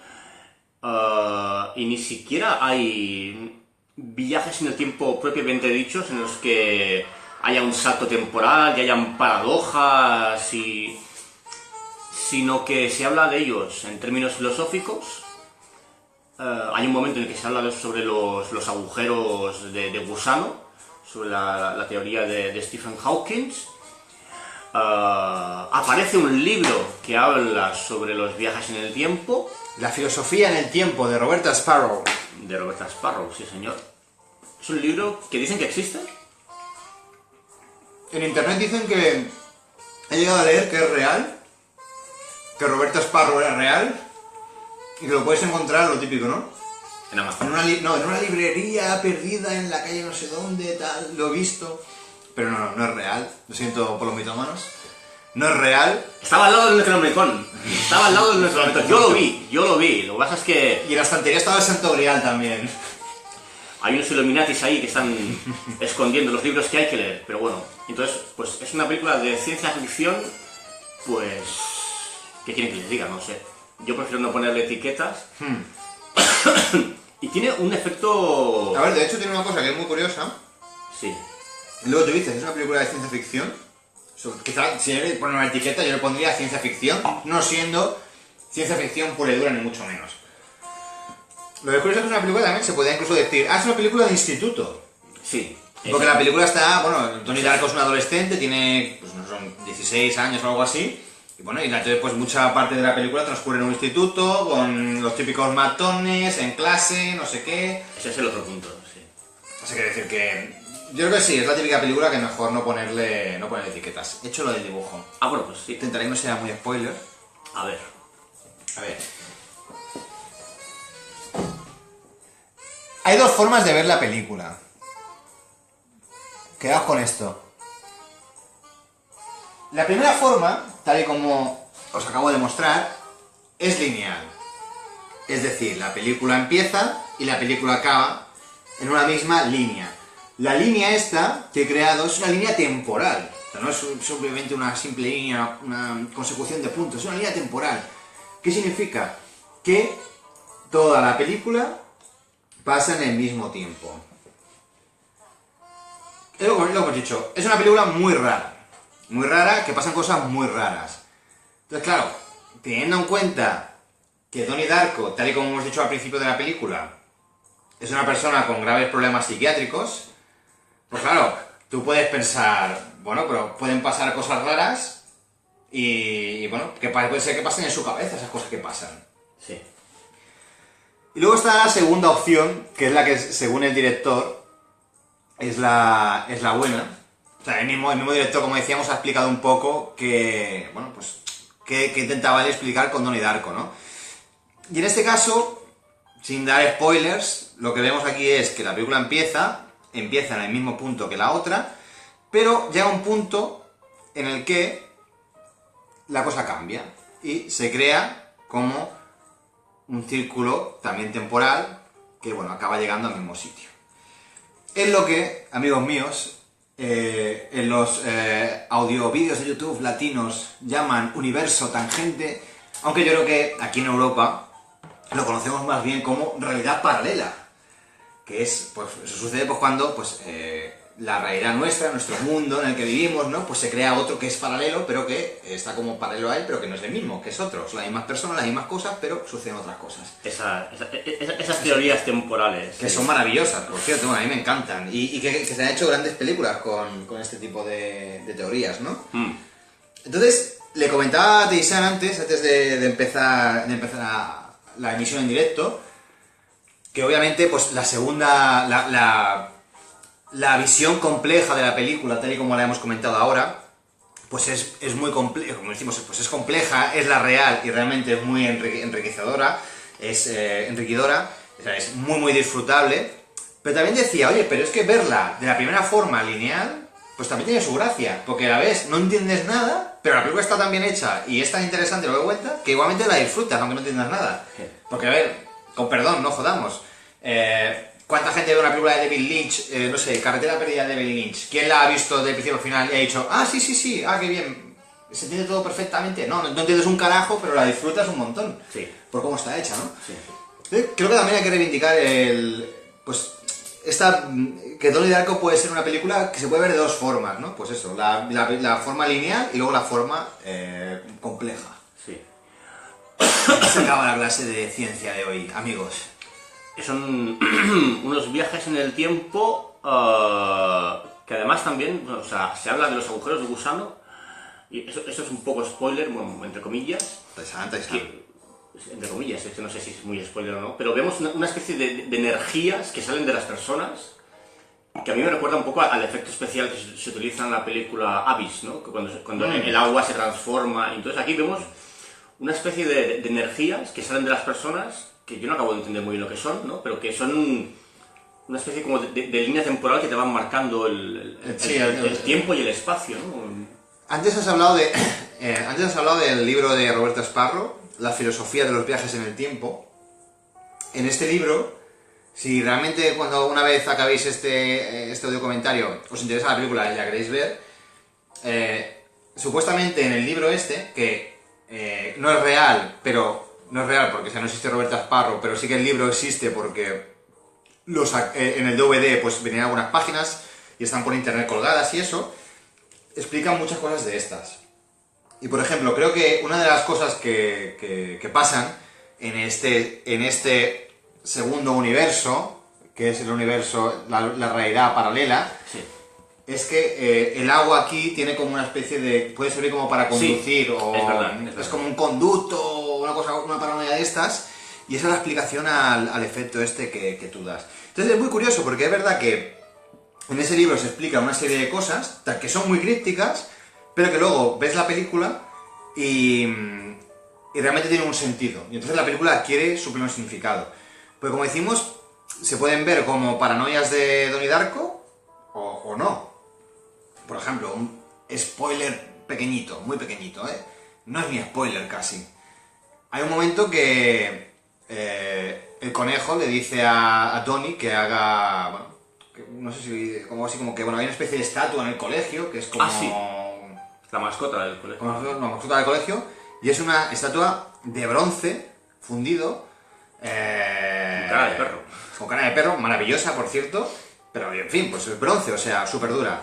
B: Y ni siquiera hay viajes en el tiempo propiamente dichos en los que haya un salto temporal y hayan paradojas, sino que se habla de ellos en términos filosóficos. Hay un momento en el que se habla sobre los agujeros de gusano, sobre la teoría de Stephen Hawking. Aparece un libro que habla sobre los viajes en el tiempo.
A: La filosofía en el tiempo, de Roberta Sparrow.
B: De Roberta Sparrow, sí señor. Es un libro que dicen que existe.
A: En internet dicen que he llegado a leer que es real, que Roberta Sparrow era real, y que lo puedes encontrar, lo típico, ¿no?
B: En Amazon.
A: En una librería perdida en la calle no sé dónde, tal, lo he visto. Pero no es real, lo siento por los mitómanos. No es real.
B: Estaba al lado del Necronomicon. Estaba al lado del Necronomicon. Yo lo vi. Lo que pasa es que
A: Y en la estantería estaba el Santo Grial también.
B: hay unos Illuminatis ahí que están escondiendo los libros que hay que leer. Pero bueno, entonces, pues es una película de ciencia ficción, pues... ¿qué quieren que les diga? No sé. Yo prefiero no ponerle etiquetas. Y tiene un efecto...
A: A ver, de hecho tiene una cosa que es muy curiosa.
B: Sí.
A: Luego tú dices, es una película de ciencia ficción. Quizá si le poner una etiqueta yo le pondría ciencia ficción, no siendo ciencia ficción pura y dura ni mucho menos. Lo que curioso es que es una película también se podría incluso decir, es una película de instituto.
B: Sí.
A: Porque la película está, bueno, Tony Darko es un adolescente, tiene, pues no son 16 años o algo así. Y bueno, y entonces pues mucha parte de la película transcurre en un instituto, con los típicos matones, en clase, no sé qué.
B: Ese es el otro punto, sí.
A: O sea, quiere decir que... Yo creo que sí, es la típica película que mejor no ponerle etiquetas. He hecho lo del dibujo.
B: Ah, bueno, pues sí.
A: Intentaré que no sea muy spoiler.
B: A ver.
A: A ver. Hay dos formas de ver la película. Quedaos con esto. La primera forma, tal y como os acabo de mostrar, es lineal. Es decir, la película empieza y la película acaba en una misma línea. La línea esta que he creado es una línea temporal. O sea, no es simplemente una simple línea, una consecución de puntos, es una línea temporal. ¿Qué significa? Que toda la película pasa en el mismo tiempo. Es lo que hemos dicho, es una película muy rara, que pasan cosas muy raras. Entonces, claro, teniendo en cuenta que Donnie Darko, tal y como hemos dicho al principio de la película, es una persona con graves problemas psiquiátricos, pues claro, tú puedes pensar, bueno, pero pueden pasar cosas raras y bueno, que puede ser que pasen en su cabeza esas cosas que pasan.
B: Sí.
A: Y luego está la segunda opción, que es la que, según el director, es la buena. O sea, el mismo director, como decíamos, ha explicado un poco que, bueno, pues, que intentaba él explicar con Donnie Darko, ¿no? Y en este caso, sin dar spoilers, lo que vemos aquí es que la película empieza en el mismo punto que la otra, pero llega un punto en el que la cosa cambia y se crea como un círculo también temporal que, bueno, acaba llegando al mismo sitio. Es lo que, amigos míos, en los audio-vídeos de YouTube latinos llaman universo tangente, aunque yo creo que aquí en Europa lo conocemos más bien como realidad paralela, que es, pues, eso sucede pues cuando, pues, la realidad nuestra, nuestro mundo en el que vivimos, ¿no? Pues se crea otro que es paralelo, pero que está como paralelo a él, pero que no es el mismo, que es otro. Son las mismas personas, las mismas cosas, pero suceden otras cosas.
B: Esas teorías temporales.
A: Que son maravillosas, por cierto, bueno, a mí me encantan. Y que se han hecho grandes películas con este tipo de teorías, ¿no? Entonces, le comentaba a Teisan antes de empezar la emisión en directo, que obviamente, pues, la segunda, la visión compleja de la película, tal y como la hemos comentado ahora, pues es muy compleja, como decimos, pues es compleja, es la real y realmente es muy enriquecedora, es enriquecedora, o sea, es muy disfrutable, pero también decía, oye, pero es que verla de la primera forma lineal, pues también tiene su gracia, porque a la vez no entiendes nada, pero la película está tan bien hecha y es tan interesante lo que cuenta, que igualmente la disfrutas, aunque no entiendas nada. Porque, a ver, con perdón, no jodamos, ¿Cuánta gente ve una película de David Lynch? No sé, Carretera Perdida de David Lynch. ¿Quién la ha visto del principio al final y ha dicho, ah, sí, sí, sí, ah, qué bien, se entiende todo perfectamente? No, no entiendes un carajo, pero la disfrutas un montón.
B: Sí.
A: Por cómo está hecha, ¿no?
B: Sí.
A: Creo que también hay que reivindicar pues, que Donnie Darko puede ser una película que se puede ver de dos formas, ¿no? Pues eso, la forma lineal y luego la forma compleja.
B: Sí.
A: Se acaba la clase de ciencia de hoy, amigos.
B: Son unos viajes en el tiempo que además también, o sea, se habla de los agujeros de gusano, y eso es un poco spoiler, bueno, entre comillas. Entre comillas, es que no sé si es muy spoiler o no, pero vemos una especie de energías que salen de las personas, que a mí me recuerda un poco al efecto especial que se utiliza en la película Abyss, ¿no? Que cuando el agua se transforma. Entonces aquí vemos una especie de energías que salen de las personas, que yo no acabo de entender muy bien lo que son, ¿no? Pero que son una especie como de línea temporal que te van marcando el tiempo y el espacio, ¿no?
A: Antes has hablado del libro de Roberto Sparrow, La filosofía de los viajes en el tiempo. En este libro, si realmente cuando una vez acabéis este audio comentario os interesa la película y la queréis ver, supuestamente en el libro que no es real, porque no existe Roberto Sparrow, pero sí que el libro existe porque en el DVD pues venían algunas páginas y están por internet colgadas y eso, explican muchas cosas de estas. Y por ejemplo, creo que una de las cosas que pasan en este segundo universo, que es el universo, la realidad paralela,
B: Sí.
A: es que el agua aquí tiene como una especie de... puede servir como para conducir,
B: Sí,
A: o
B: es verdad.
A: es como un conducto, una paranoia de estas, y esa es la explicación al efecto que tú das. Entonces es muy curioso, porque es verdad que en ese libro se explica una serie de cosas que son muy crípticas, pero que luego ves la película y realmente tiene un sentido. Y entonces la película adquiere su pleno significado. Pues como decimos, se pueden ver como paranoias de Donnie Darko o no. Por ejemplo, un spoiler pequeñito, muy pequeñito, ¿eh? No es ni spoiler casi. Hay un momento que el conejo le dice a Donnie que haga... bueno, no sé si... como que bueno, hay una especie de estatua en el colegio que es como...
B: Ah, sí. La mascota del colegio.
A: Como la mascota del colegio, y es una estatua de bronce fundido.
B: Con cara de perro.
A: Con cara de perro, maravillosa por cierto, pero en fin, pues es bronce, o sea, súper dura.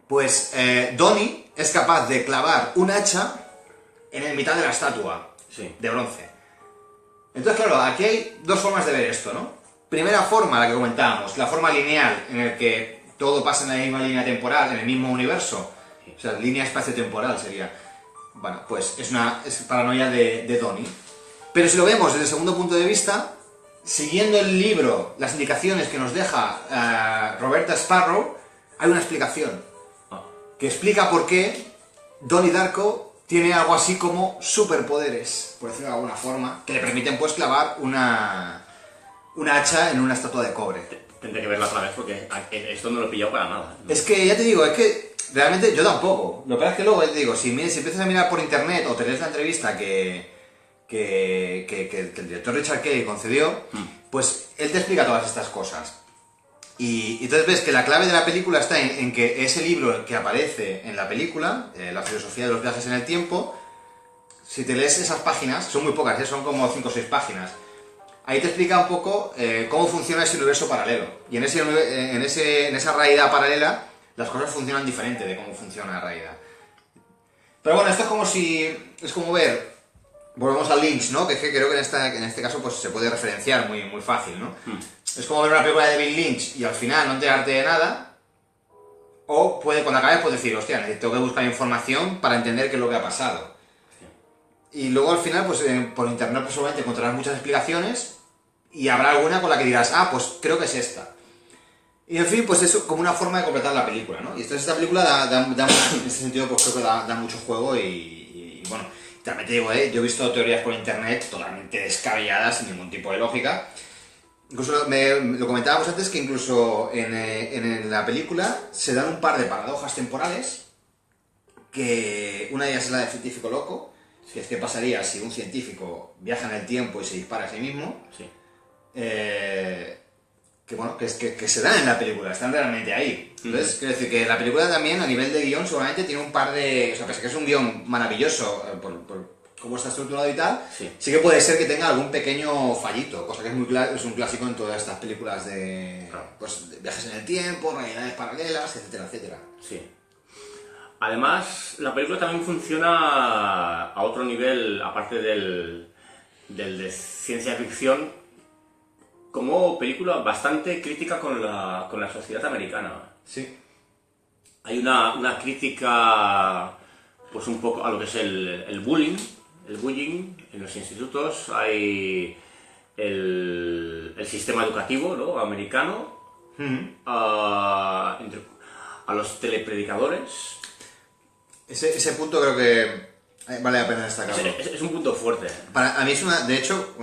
A: Pues Donnie es capaz de clavar un hacha en el mitad de la estatua,
B: Sí.
A: de bronce. Entonces, claro, aquí hay dos formas de ver esto, ¿no? Primera forma, la que comentábamos, la forma lineal, en el que todo pasa en la misma línea temporal, en el mismo universo. O sea, línea espacio-temporal sería. Bueno, pues es paranoia de Donnie. Pero si lo vemos desde el segundo punto de vista, siguiendo el libro, las indicaciones que nos deja Roberta Sparrow, hay una explicación. Que explica por qué Donnie Darko tiene algo así como superpoderes, por decirlo de alguna forma, que le permiten pues clavar una hacha en una estatua de cobre.
B: Tendré que verla otra vez porque esto no lo he pillado para nada, ¿no?
A: Es que, ya te digo, es que realmente yo tampoco. Lo que pasa es que luego, te digo, si empiezas a mirar por internet o te lees la entrevista que el director Richard Kelly concedió, pues él te explica todas estas cosas. Y entonces ves que la clave de la película está en que ese libro que aparece en la película, La filosofía de los viajes en el tiempo, si te lees esas páginas, son muy pocas, son como 5 o 6 páginas, ahí te explica un poco cómo funciona ese universo paralelo. Y en esa realidad paralela, las cosas funcionan diferente de cómo funciona la realidad. Pero bueno, esto es como ver, volvemos al Lynch, ¿no? Que creo que en este caso pues se puede referenciar muy, muy fácil, ¿no? Es como ver una película de David Lynch y al final no enterarte de nada, o cuando acabes puedes decir, hostia, tengo que buscar información para entender qué es lo que ha pasado. Y luego al final, pues por internet pues, seguramente encontrarás muchas explicaciones y habrá alguna con la que dirás, ah, pues creo que es esta. Y en fin, pues es como una forma de completar la película, ¿no? Y entonces esta película en ese sentido pues creo que da mucho juego y bueno, también te digo, yo he visto teorías por internet totalmente descabelladas, sin ningún tipo de lógica. Incluso lo comentábamos antes que incluso en la película se dan un par de paradojas temporales, que una de ellas es la del científico loco, que es qué pasaría si un científico viaja en el tiempo y se dispara a sí mismo.
B: Sí.
A: que bueno, que se dan en la película, están realmente ahí. Entonces, quiero decir que la película también, a nivel de guión, seguramente tiene un par de... O sea, pese a que es un guión maravilloso, por cómo está estructurado y tal, sí que puede ser que tenga algún pequeño fallito, cosa que es un clásico en todas estas películas de, pues, de viajes en el tiempo, realidades paralelas, etcétera, etcétera.
B: Sí. Además, la película también funciona a otro nivel, aparte del de ciencia ficción, como película bastante crítica con la sociedad americana.
A: Sí.
B: Hay una crítica, pues un poco a lo que es el bullying en los institutos. Hay el sistema educativo, ¿no?, americano, a los telepredicadores.
A: Ese punto creo que vale la pena destacarlo.
B: Es un punto fuerte.
A: A mí es una... De hecho,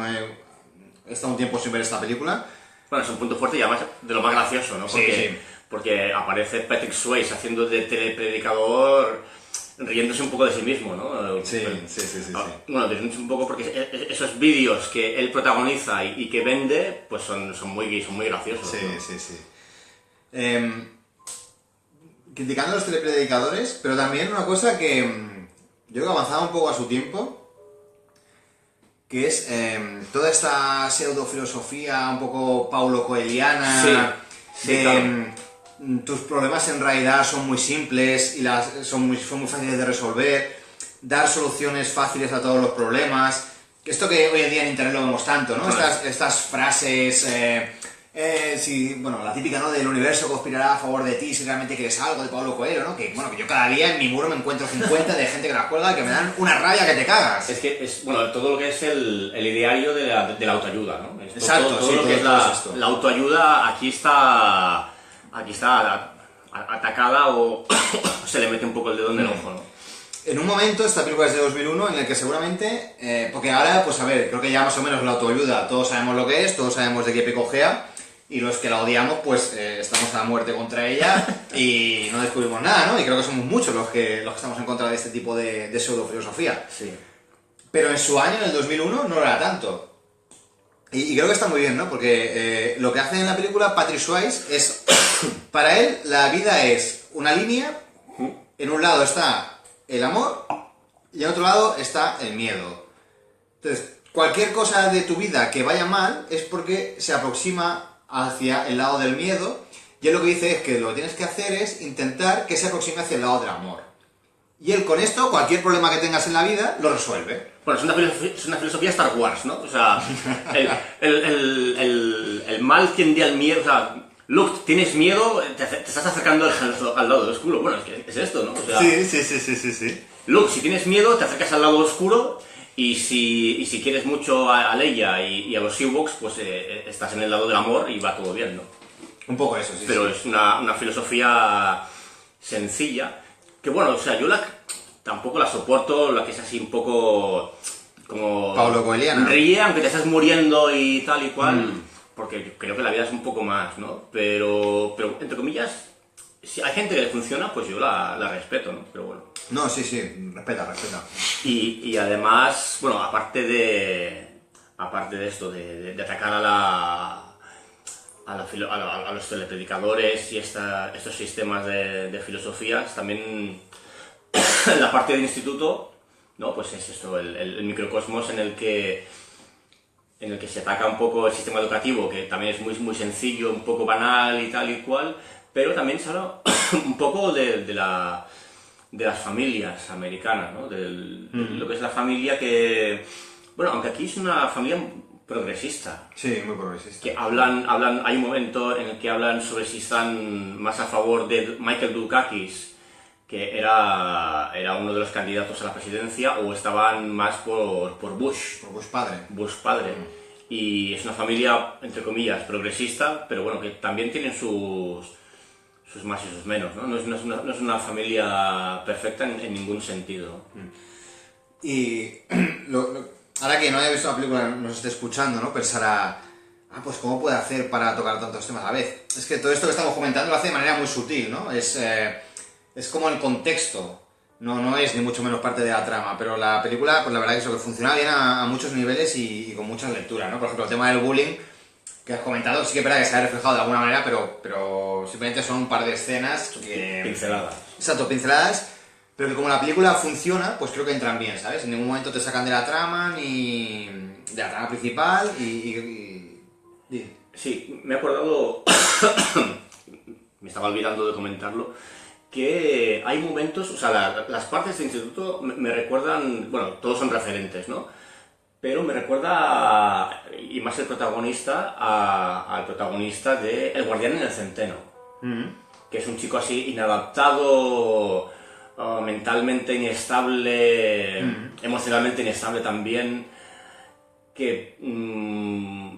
A: he estado un tiempo sin ver esta película.
B: Bueno, es un punto fuerte y además de lo más gracioso, ¿no?
A: Sí.
B: Porque aparece Patrick Swayze haciendo de telepredicador, riéndose un poco de sí mismo, ¿no?
A: Sí.
B: Bueno, riéndose un poco porque esos vídeos que él protagoniza y que vende, pues son muy graciosos.
A: Sí,
B: ¿no?
A: sí. Criticando a los telepredicadores, pero también una cosa que yo creo que avanzaba un poco a su tiempo, que es toda esta pseudofilosofía un poco paulo coeliana,
B: claro.
A: Tus problemas en realidad son muy simples y son muy fáciles de resolver, dar soluciones fáciles a todos los problemas. Esto que hoy en día en internet lo vemos tanto, ¿no? Estas frases... bueno, la típica, ¿no?, del universo conspirará a favor de ti si realmente quieres algo, de Paulo Coelho, ¿no? Que yo cada día en mi muro me encuentro 50 de gente que las cuelga y que me dan una rabia que te cagas.
B: Es que bueno, todo lo que es el ideario de la autoayuda, ¿no?
A: Exacto,
B: todo lo que es la autoayuda aquí está atacada o se le mete un poco el dedo en el ojo, ¿no?
A: En un momento, esta película es de 2001, en el que seguramente, porque ahora, pues a ver, creo que ya más o menos la autoayuda, todos sabemos lo que es, todos sabemos de qué picojea, y los que la odiamos, pues estamos a muerte contra ella y no descubrimos nada, ¿no? Y creo que somos muchos los que estamos en contra de este tipo de pseudofilosofía.
B: Sí.
A: Pero en su año, en el 2001, no lo era tanto. Y creo que está muy bien, ¿no? Porque lo que hace en la película Patrick Swayze es... Para él, la vida es una línea, en un lado está el amor y en otro lado está el miedo. Entonces, cualquier cosa de tu vida que vaya mal es porque se aproxima hacia el lado del miedo, y él lo que dice es que lo que tienes que hacer es intentar que se aproxime hacia el lado del amor. Y él con esto, cualquier problema que tengas en la vida, lo resuelve.
B: Bueno, es una filosofía Star Wars, ¿no? O sea, el mal tiende al miedo, o sea, Luke, ¿tienes miedo? Te estás acercando al lado oscuro. Bueno, es esto, ¿no? O sea,
A: sí.
B: Luke, si tienes miedo, te acercas al lado oscuro, y si quieres mucho a Leia y a los Ewoks, pues estás en el lado del amor y va todo bien, ¿no?
A: Un poco eso, sí.
B: Pero es una filosofía sencilla, que bueno, o sea, yo tampoco la soporto, la que es así un poco como...
A: Paulo Coeliana.
B: Ríe, aunque te estás muriendo y tal y cual, porque creo que la vida es un poco más, ¿no? Pero entre comillas, si hay gente que le funciona, pues yo la respeto, ¿no? Pero bueno.
A: No, sí, respeta.
B: Y además, bueno, aparte de esto, de atacar a los telepredicadores y estos sistemas de filosofías, también la parte del instituto, ¿no? Pues es esto, el microcosmos en el que se ataca un poco el sistema educativo, que también es muy sencillo, un poco banal y tal y cual, pero también se habla un poco de las familias americanas, ¿no? De lo que es la familia que... Bueno, aunque aquí es una familia progresista.
A: Sí, muy progresista.
B: Que hay un momento en el que hablan sobre si están más a favor de Michael Dukakis, que era uno de los candidatos a la presidencia, o estaban más por Bush.
A: Por Bush padre.
B: Bush padre. Y es una familia, entre comillas, progresista, pero bueno, que también tienen sus más y sus menos, ¿no? No es una familia perfecta en ningún sentido.
A: Y ahora que no haya visto la película, nos esté escuchando, ¿no? Pensará, pues ¿cómo puede hacer para tocar tantos temas a la vez? Es que todo esto que estamos comentando lo hace de manera muy sutil, ¿no? Es como el contexto, no es ni mucho menos parte de la trama, pero la película, pues la verdad que funciona bien a muchos niveles y con muchas lecturas, ¿no? Por ejemplo, el tema del bullying que has comentado, sí que es verdad que se ha reflejado de alguna manera, pero simplemente son un par de escenas que...
B: Pinceladas.
A: Exacto, pinceladas, pero que como la película funciona, pues creo que entran bien, ¿sabes? En ningún momento te sacan de la trama, ni de la trama principal,
B: Sí, me he acordado, me estaba olvidando de comentarlo, que hay momentos, o sea, las partes de instituto me recuerdan, bueno, todos son referentes, ¿no? Pero me recuerda, y más el protagonista, al protagonista de El guardián en el centeno, que es un chico así inadaptado, mentalmente inestable, emocionalmente inestable también, que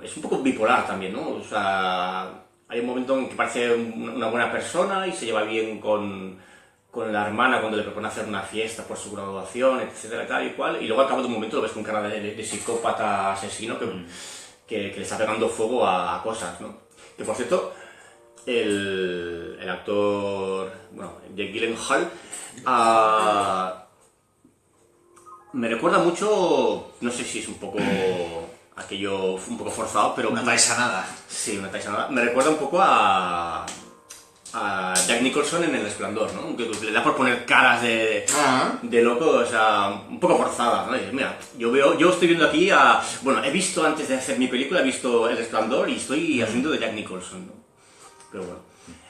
B: es un poco bipolar también, ¿no? O sea, hay un momento en que parece una buena persona y se lleva bien con la hermana cuando le propone hacer una fiesta por su graduación, etcétera, tal y cual, y luego al cabo de un momento lo ves con cara de psicópata asesino que le está pegando fuego a cosas, ¿no? Que por cierto, el actor, bueno, Jake Gyllenhaal, me recuerda mucho, no sé si es un poco aquello un poco forzado, pero...
A: Una taisanada.
B: Sí, una taisanada. Me recuerda un poco a Jack Nicholson en El Resplandor, ¿no? Que le da por poner caras de loco, o sea, un poco forzadas, ¿no? Y dices, mira, yo estoy viendo aquí bueno, he visto antes de hacer mi película, he visto El Resplandor y estoy haciendo de Jack Nicholson, ¿no? Pero bueno.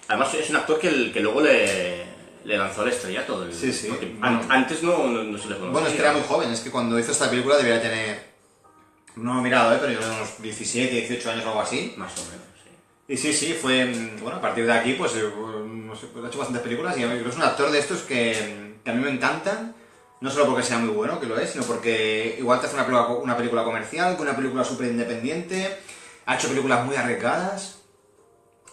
B: Además es un actor que luego le lanzó al estrellato.
A: Sí.
B: Porque
A: Bueno,
B: antes no se le conocía.
A: Bueno, es que era muy joven, es que cuando hizo esta película debería tener... No lo he mirado, pero yo creo unos 17, 18 años o algo así.
B: Más o menos, sí.
A: Y sí, fue... Bueno, a partir de aquí, pues, no sé, pues ha hecho bastantes películas y es un actor de estos que a mí me encantan. No solo porque sea muy bueno, que lo es, sino porque igual te hace una película comercial, una película súper independiente. Ha hecho películas muy arriesgadas.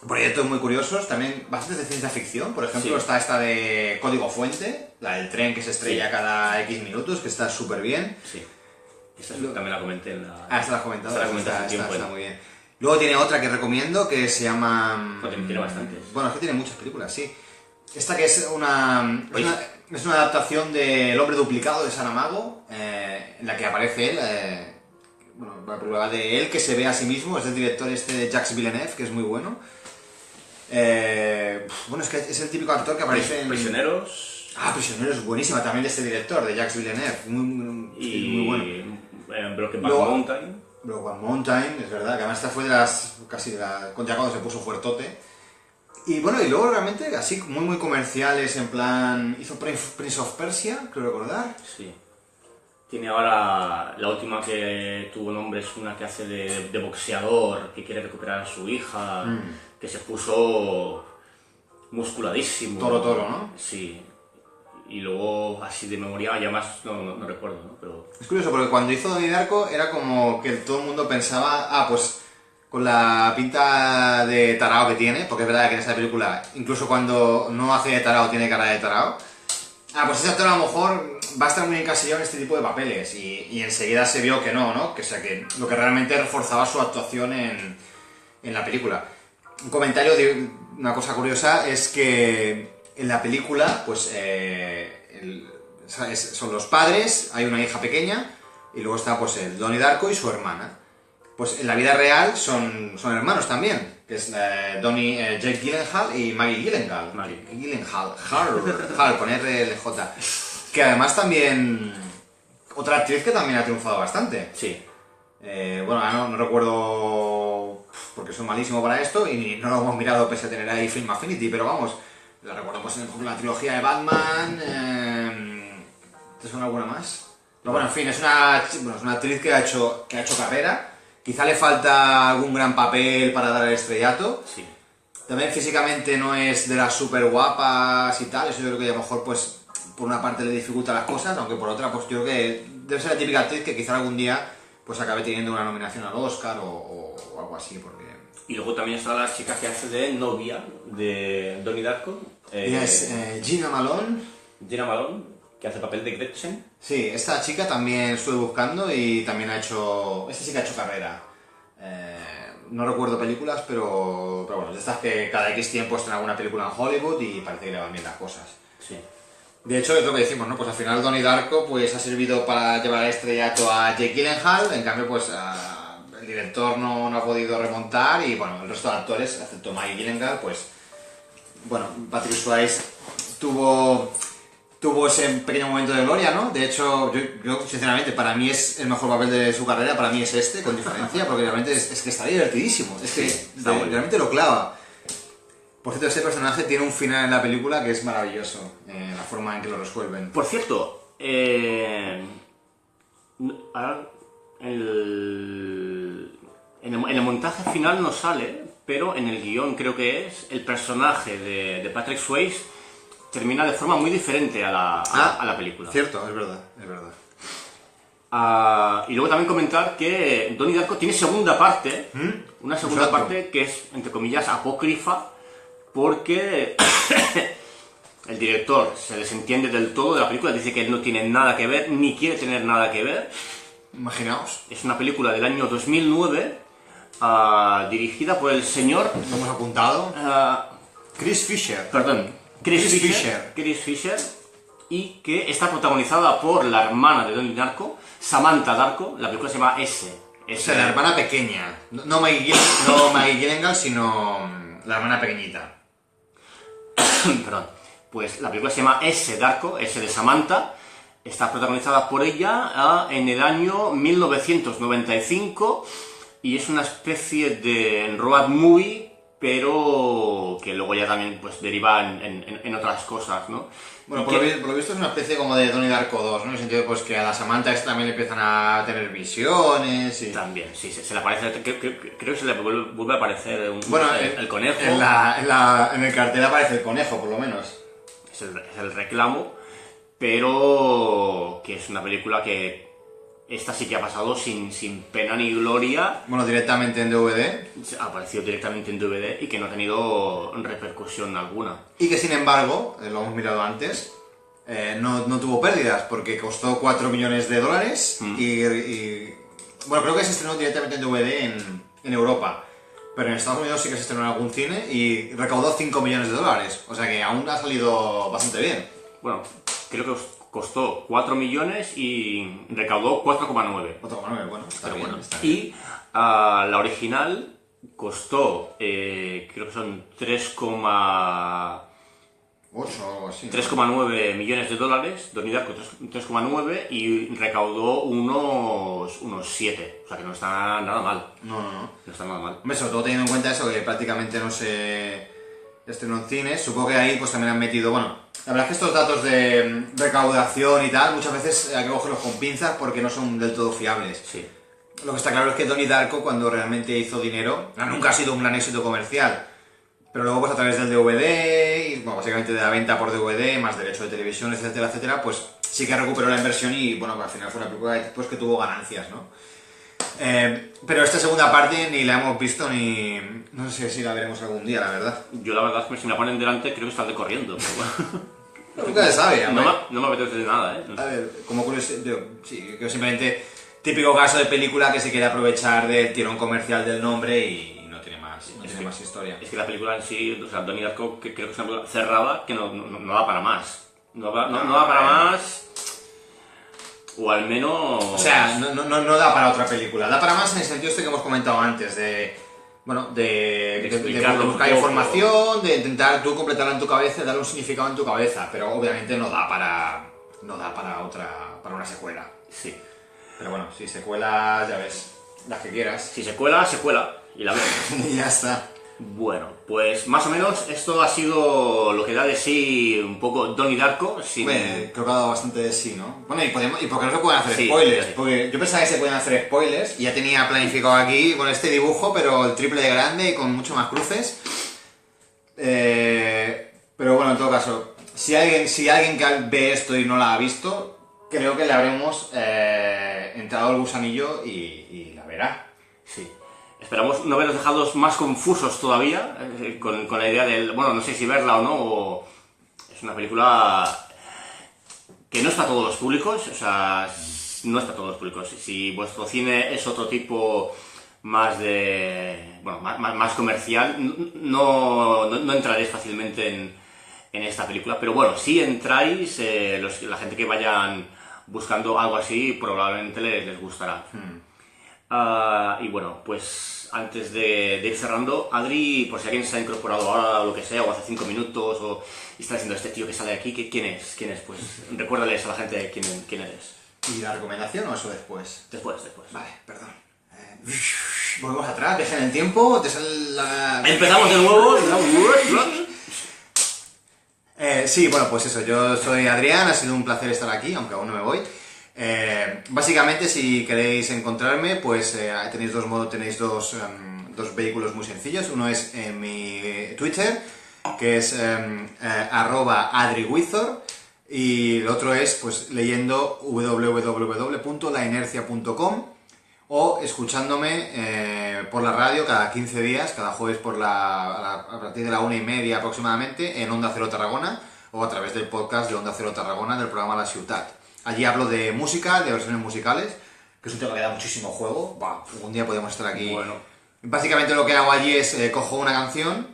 A: Proyectos muy curiosos, también bastantes de ciencia ficción. Por ejemplo, está esta de Código Fuente, la del tren que se estrella cada X minutos, que está súper bien.
B: Sí. Esta también la comenté en la...
A: Esta la has comentado.
B: Está
A: Muy bien. Luego tiene otra que recomiendo que se llama...
B: Tiene bastantes.
A: Bueno, es que tiene muchas películas, sí. Esta que es una adaptación de El hombre duplicado de Saramago, en la que aparece él... bueno, la película de él que se ve a sí mismo, es del director este de Jacques Villeneuve, que es muy bueno. Bueno, es que es el típico actor que aparece en...
B: Prisioneros.
A: Prisioneros es buenísima, también de este director, de Jacques Villeneuve, muy bueno.
B: Brokeback Mountain.
A: Brokeback Mountain, es verdad, que además esta fue de las... ya cuando se puso fuertote. Y bueno, y luego realmente así muy comerciales, en plan... Hizo Prince of Persia, creo recordar.
B: Sí. Tiene ahora, la última que tuvo nombre es una que hace de boxeador, que quiere recuperar a su hija, que se puso musculadísimo.
A: Toro, ¿no?
B: Sí. Y luego, así de memoria, ya más no recuerdo, ¿no? Pero...
A: Es curioso, porque cuando hizo Donnie Darko era como que todo el mundo pensaba, pues con la pinta de tarao que tiene, porque es verdad que en esa película, incluso cuando no hace de tarao, tiene cara de tarao. Pues ese actor a lo mejor va a estar muy encasillado en este tipo de papeles y enseguida se vio que no, que, o sea, que lo que realmente reforzaba su actuación en la película. Un comentario de una cosa curiosa es que en la película, pues, son los padres, hay una hija pequeña y luego está pues el Donnie Darko y su hermana. Pues en la vida real son hermanos también, que es Jake Gyllenhaal y Maggie Gyllenhaal. Hall, con RLJ. Que además también... Otra actriz que también ha triunfado bastante.
B: Sí.
A: Bueno, no recuerdo... Porque soy malísimo para esto y no lo hemos mirado pese a tener ahí Film Affinity, pero vamos, la recuerdo pues en la trilogía de Batman... ¿Te suena alguna más? Pero bueno, en fin, es una actriz que ha hecho carrera. Quizá le falta algún gran papel para dar el estrellato.
B: Sí.
A: También físicamente no es de las súper guapas y tal. Eso yo creo que a lo mejor, pues, por una parte le dificulta las cosas, aunque por otra, pues yo creo que debe ser la típica actriz que quizá algún día pues acabe teniendo una nominación al Oscar o algo así, porque...
B: Y luego también está la chica que hace de novia de Donnie Darko.
A: Ella es Gina Malone.
B: Gina Malone, que hace papel de Gretchen.
A: Sí, esta chica también estuve buscando y también esta sí que ha hecho carrera. No recuerdo películas, pero bueno, de estas que cada X tiempo estrenan alguna película en Hollywood y parece que le van bien las cosas.
B: Sí.
A: De hecho, es lo que decimos, ¿no? Pues al final Donnie Darko pues ha servido para llevar al estrellato a Jake Gyllenhaal, en cambio pues el director no ha podido remontar y bueno, el resto de actores, excepto Maggie Gyllenhaal, pues bueno, Patrick Swayze tuvo ese pequeño momento de gloria, ¿no? De hecho, yo sinceramente, para mí es el mejor papel de su carrera, para mí es este, con diferencia, porque realmente es que está divertidísimo, es que realmente lo clava. Por cierto, este personaje tiene un final en la película que es maravilloso, la forma en que lo resuelven.
B: Por cierto, ahora, en el montaje final no sale, pero en el guión creo que es, el personaje de Patrick Swayze termina de forma muy diferente a la película.
A: Cierto, es verdad, es verdad.
B: Y luego también comentar que Donnie Darko tiene segunda parte, una segunda
A: Exacto.
B: parte que es, entre comillas, apócrifa, porque el director se desentiende del todo de la película, dice que él no tiene nada que ver, ni quiere tener nada que ver.
A: Imaginaos.
B: Es una película del año 2009, dirigida por el señor...
A: Lo hemos apuntado. Chris Fisher.
B: Chris Fisher, y que está protagonizada por la hermana de Donnie Darko, Samantha Darko. La película se llama S.
A: O sea, la hermana pequeña. No Maggie Gyllenhaal, sino la hermana pequeñita.
B: Perdón. Pues la película se llama S. Darko, S de Samantha. Está protagonizada por ella en el año 1995 y es una especie de road movie, pero que luego ya también pues deriva en otras cosas, ¿no?
A: Bueno, por lo visto es una especie como de Donnie Darko 2, ¿no? En el sentido pues que a la Samantha esta también le empiezan a tener visiones y...
B: También, sí, se le aparece, creo que se le vuelve a aparecer el conejo.
A: En el cartel aparece el conejo, por lo menos.
B: Es el reclamo, pero que es una película que esta sí que ha pasado sin pena ni gloria.
A: Bueno, directamente en DVD.
B: Ha aparecido directamente en DVD y que no ha tenido repercusión alguna.
A: Y que sin embargo, lo hemos mirado antes, no tuvo pérdidas porque costó 4 millones de dólares y bueno, creo que se estrenó directamente en DVD en Europa. Pero en Estados Unidos sí que se estrenó en algún cine y recaudó 5 millones de dólares. O sea que aún ha salido bastante bien.
B: Bueno, creo que costó 4 millones y recaudó 4,9.
A: 4,9, bueno, está
B: Pero
A: bien.
B: bueno.
A: Está bien.
B: Y la original costó, creo que son
A: 8 o algo así.
B: 3,9 millones de dólares, Donnie Darko 3,9 y recaudó unos 7. O sea que no está nada mal.
A: No.
B: No está nada mal.
A: Hombre, sobre todo teniendo en cuenta eso, que prácticamente no se estrenó en cines. Supongo que ahí pues también han metido, bueno, la verdad es que estos datos de recaudación y tal, muchas veces hay que cogerlos con pinzas porque no son del todo fiables.
B: Sí.
A: Lo que está claro es que Donnie Darko, cuando realmente hizo dinero, nunca ha sido un gran éxito comercial. Pero luego, pues a través del DVD, y bueno, básicamente de la venta por DVD, más derecho de televisión, etcétera, etcétera, pues sí que recuperó la inversión y, bueno, al final fue una película pues, que tuvo ganancias, ¿no? Pero esta segunda parte ni la hemos visto ni... No sé si la veremos algún día, la verdad.
B: Yo la verdad es que si me la ponen delante creo que saldré corriendo. Pero bueno.
A: Nunca se sabe,
B: No me apetece de nada, ¿eh?
A: A ver, como curiosidad, sí, que simplemente típico caso de película que se quiere aprovechar del tirón comercial del nombre y no tiene más, más historia.
B: Es que la película en sí, o sea, Donnie Darko, que creo que es una película cerrada que no da para más. No da para más. O al menos...
A: O sea, no da para otra película. Da para más en el sentido este que hemos comentado antes, de... Bueno, de buscar información, de intentar tú completarla en tu cabeza, darle un significado en tu cabeza, pero obviamente no da para una secuela.
B: Sí.
A: Pero bueno, si secuelas, ya ves, las que quieras.
B: Si se cuela, y la veo.
A: Y ya está.
B: Bueno, pues más o menos esto ha sido lo que da de sí un poco Donnie Darko. Sin...
A: Bueno, creo que ha dado bastante de sí, ¿no? Bueno, ¿y por qué no se pueden hacer
B: Sí,
A: spoilers?
B: sí.
A: Porque yo pensaba que se podían hacer spoilers y ya tenía planificado aquí con este dibujo, pero el triple de grande y con mucho más cruces. Pero bueno, en todo caso, si alguien que ve esto y no la ha visto, creo que le habremos entrado el gusanillo y la verá.
B: Sí. Esperamos no haberos dejado más confusos todavía con la idea del... Bueno, no sé si verla o no. Es una película que no es para todos los públicos. O sea, no es para todos los públicos. Si vuestro cine es otro tipo más de... Bueno, más comercial, no entraréis fácilmente en esta película. Pero bueno, si entráis, la gente que vayan buscando algo así probablemente les gustará. Y bueno, pues antes de ir cerrando, Adri, por si alguien se ha incorporado ahora o lo que sea, o hace 5 minutos, o está diciendo este tío que sale aquí, ¿quién es? ¿Quién es? Pues recuérdales a la gente quién eres.
A: ¿Y la recomendación o eso después?
B: Después.
A: Vale, perdón. Volvemos atrás, dejen el tiempo, te sale la...
B: Empezamos de nuevo.
A: Sí, bueno, pues eso, yo soy Adrián, ha sido un placer estar aquí, aunque aún no me voy. Básicamente, si queréis encontrarme, pues tenéis dos modos, tenéis dos vehículos muy sencillos. Uno es en mi Twitter, que es @adriwizor, y el otro es pues leyendo www.lainercia.com o escuchándome por la radio cada 15 días, cada jueves a partir de la 1:30 aproximadamente, en Onda Cero Tarragona, o a través del podcast de Onda Cero Tarragona del programa La Ciutat. Allí hablo de música, de versiones musicales, que es un tema que da muchísimo juego. Un día podemos estar aquí.
B: Bueno.
A: Básicamente lo que hago allí es cojo una canción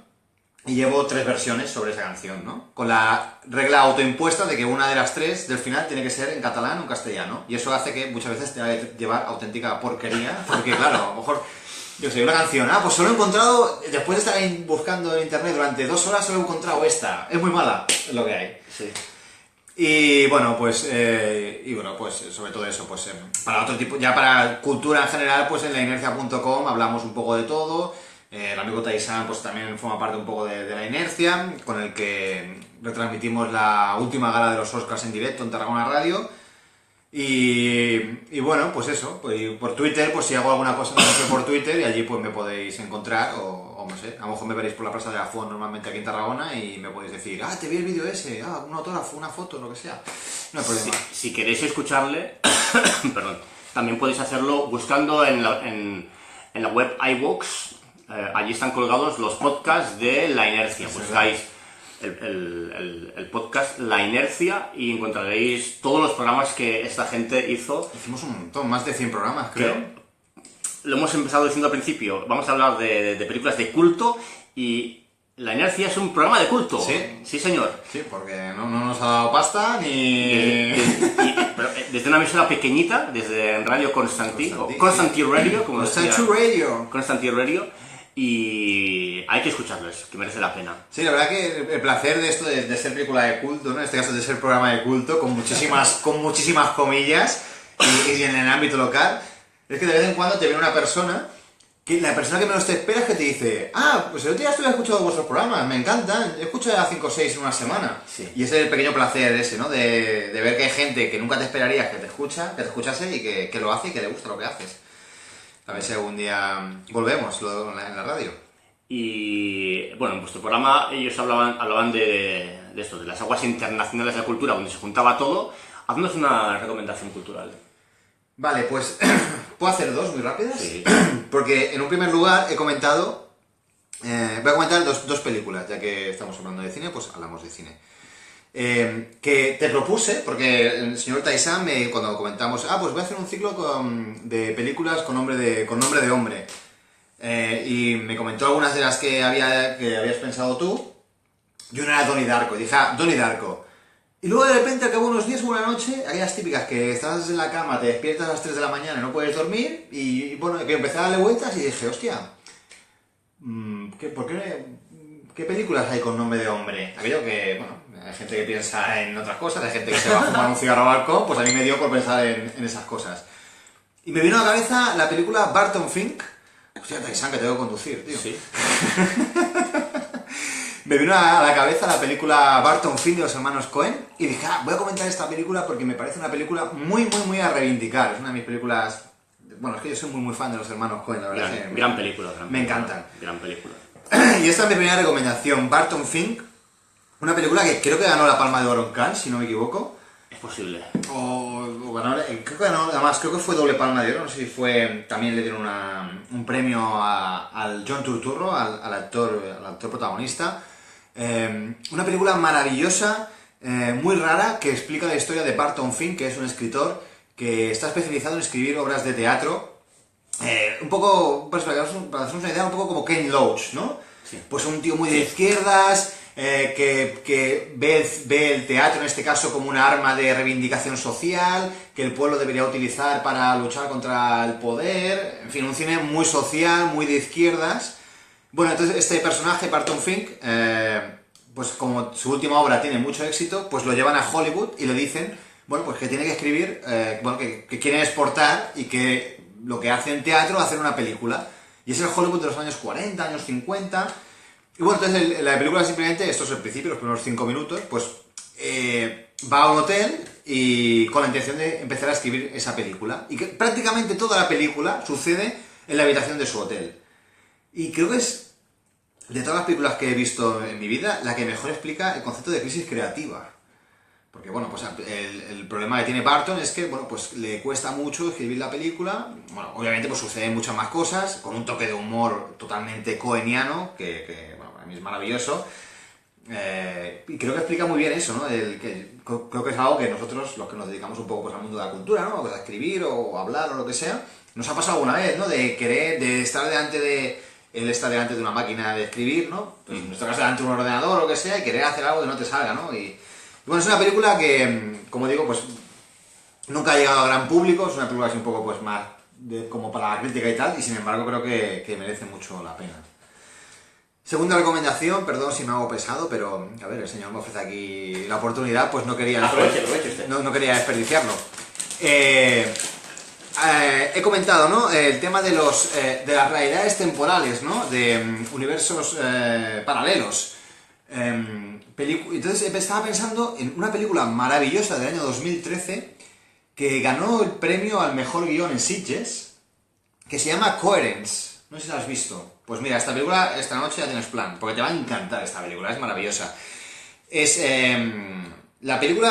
A: y llevo 3 versiones sobre esa canción, ¿no? Con la regla autoimpuesta de que una de las 3 del final tiene que ser en catalán o en castellano. Y eso hace que muchas veces te vaya a llevar auténtica porquería, porque claro, a lo mejor, yo sé, una canción, pues solo he encontrado, después de estar ahí buscando en internet durante 2 horas, solo he encontrado esta. Es muy mala, es lo que hay.
B: Sí.
A: Y bueno, pues sobre todo eso, pues para otro tipo, ya para cultura en general, pues en lainercia.com hablamos un poco de todo. El amigo Taisan pues también forma parte un poco de La Inercia, con el que retransmitimos la última gala de los Oscars en directo en Tarragona Radio. Y bueno, pues eso, pues por Twitter, pues si hago alguna cosa por Twitter, y allí pues me podéis encontrar, o no sé, a lo mejor me veréis por la Plaza de la Font normalmente aquí en Tarragona y me podéis decir, te vi el vídeo ese, un autógrafo, una foto, lo que sea. No hay problema.
B: Si queréis escucharle, perdón, también podéis hacerlo buscando en la web iVoox. Allí están colgados los podcasts de La Inercia. Buscáis el podcast La Inercia y encontraréis todos los programas que esta gente hizo.
A: Hicimos un montón, más de 100 programas, creo.
B: Lo hemos empezado diciendo al principio, vamos a hablar de películas de culto, y La Inercia es un programa de culto. Sí, señor.
A: Sí, porque no nos ha dado pasta ni...
B: Pero desde una emisora pequeñita, desde Radio Constanti Radio, como decía. Constanti Radio. Y hay que escucharlos, que merece la pena.
A: Sí, la verdad que el placer de esto de ser película de culto, ¿no? En este caso de ser programa de culto, con muchísimas comillas, y en el ámbito local, es que de vez en cuando te viene una persona, que la persona que menos te espera es que te dice, pues el otro día estuve escuchando vuestros programas, me encantan, he escuchado ya 5 o 6 en una semana.
B: Sí.
A: Y ese es el pequeño placer ese, ¿no? De ver que hay gente que nunca te esperarías que te escuchase y que lo hace y que le gusta lo que haces. A ver si algún día volvemos en la radio.
B: Y bueno, en vuestro programa ellos hablaban de esto, de las aguas internacionales de la cultura, donde se juntaba todo. Haznos una recomendación cultural.
A: Vale, pues puedo hacer 2 muy rápidas.
B: Sí.
A: Porque en un primer lugar voy a comentar dos películas, ya que estamos hablando de cine, pues hablamos de cine. Que te propuse, porque el señor Taisan, cuando comentamos, pues voy a hacer un ciclo de películas con nombre de hombre, y me comentó algunas de las que habías pensado tú, y una era Donnie Darko, y dije, Donnie Darko. Y luego de repente, al cabo de unos días o una noche, aquellas típicas que estás en la cama, te despiertas a las 3 de la mañana y no puedes dormir, y bueno, que empecé a darle vueltas y dije, hostia, ¿qué películas hay con nombre de hombre? Aquello que, bueno, hay gente que piensa en otras cosas, hay gente que se va a fumar un cigarro al balcón, pues a mí me dio por pensar en esas cosas. Y me vino a la cabeza la película Barton Fink. Hostia, Taisan, que tengo que conducir, tío.
B: Sí.
A: Me vino a la cabeza la película Barton Fink de los hermanos Coen y dije, voy a comentar esta película porque me parece una película muy, muy, muy a reivindicar. Es una de mis películas... Bueno, es que yo soy muy, muy fan de los hermanos Coen, la verdad.
B: Gran película.
A: Me encantan.
B: Gran película.
A: Y esta es mi primera recomendación, Barton Fink. Una película que creo que ganó la Palma de Oro en Cannes, si no me equivoco.
B: Es posible.
A: O ganó, creo que ganó, además creo que fue doble Palma de Oro, no sé si fue, también le dieron un premio al John Turturro, al actor protagonista. Una película maravillosa, muy rara, que explica la historia de Barton Fink, que es un escritor que está especializado en escribir obras de teatro. Un poco, para hacernos una idea, un poco como Ken Loach, ¿no?
B: Sí.
A: Pues un tío muy de izquierdas, que ve el teatro en este caso como una arma de reivindicación social, que el pueblo debería utilizar para luchar contra el poder, en fin, un cine muy social, muy de izquierdas. Bueno, entonces este personaje, Barton Fink, pues como su última obra tiene mucho éxito, pues lo llevan a Hollywood y le dicen, bueno, pues que tiene que escribir, bueno, que quieren exportar y que lo que hace en teatro, hacer una película. Y es el Hollywood de los años 40, años 50. Y bueno, entonces la película simplemente, esto es el principio, los primeros 5 minutos, pues va a un hotel y con la intención de empezar a escribir esa película. Y que prácticamente toda la película sucede en la habitación de su hotel. Y creo que es, de todas las películas que he visto en mi vida, la que mejor explica el concepto de crisis creativa. Porque, bueno, pues el problema que tiene Barton es que, bueno, pues le cuesta mucho escribir la película. Bueno, obviamente pues suceden muchas más cosas, con un toque de humor totalmente coeniano, que bueno, para mí es maravilloso. Y creo que explica muy bien eso, ¿no? Creo que es algo que nosotros, los que nos dedicamos un poco pues, al mundo de la cultura, ¿no? A escribir o hablar o lo que sea, nos ha pasado alguna vez, ¿no? De querer, de estar delante de... Él está delante de una máquina de escribir, ¿no? Pues en nuestro caso delante de un ordenador o lo que sea, y querer hacer algo que no te salga, ¿no? Y bueno, es una película que, como digo, pues nunca ha llegado a gran público, es una película así un poco pues más como para la crítica y tal, y sin embargo creo que merece mucho la pena. Segunda recomendación, perdón si me hago pesado, pero a ver, el señor me ofrece aquí la oportunidad, pues no quería,
B: Aproveche usted.
A: no quería desperdiciarlo. He comentado, ¿no? El tema de de las realidades temporales, ¿no? De universos paralelos. Entonces estaba pensando en una película maravillosa del año 2013 que ganó el premio al mejor guión en Sitges, que se llama Coherence. No sé si la has visto. Pues mira, esta película esta noche ya tienes plan, porque te va a encantar esta película, es maravillosa. La película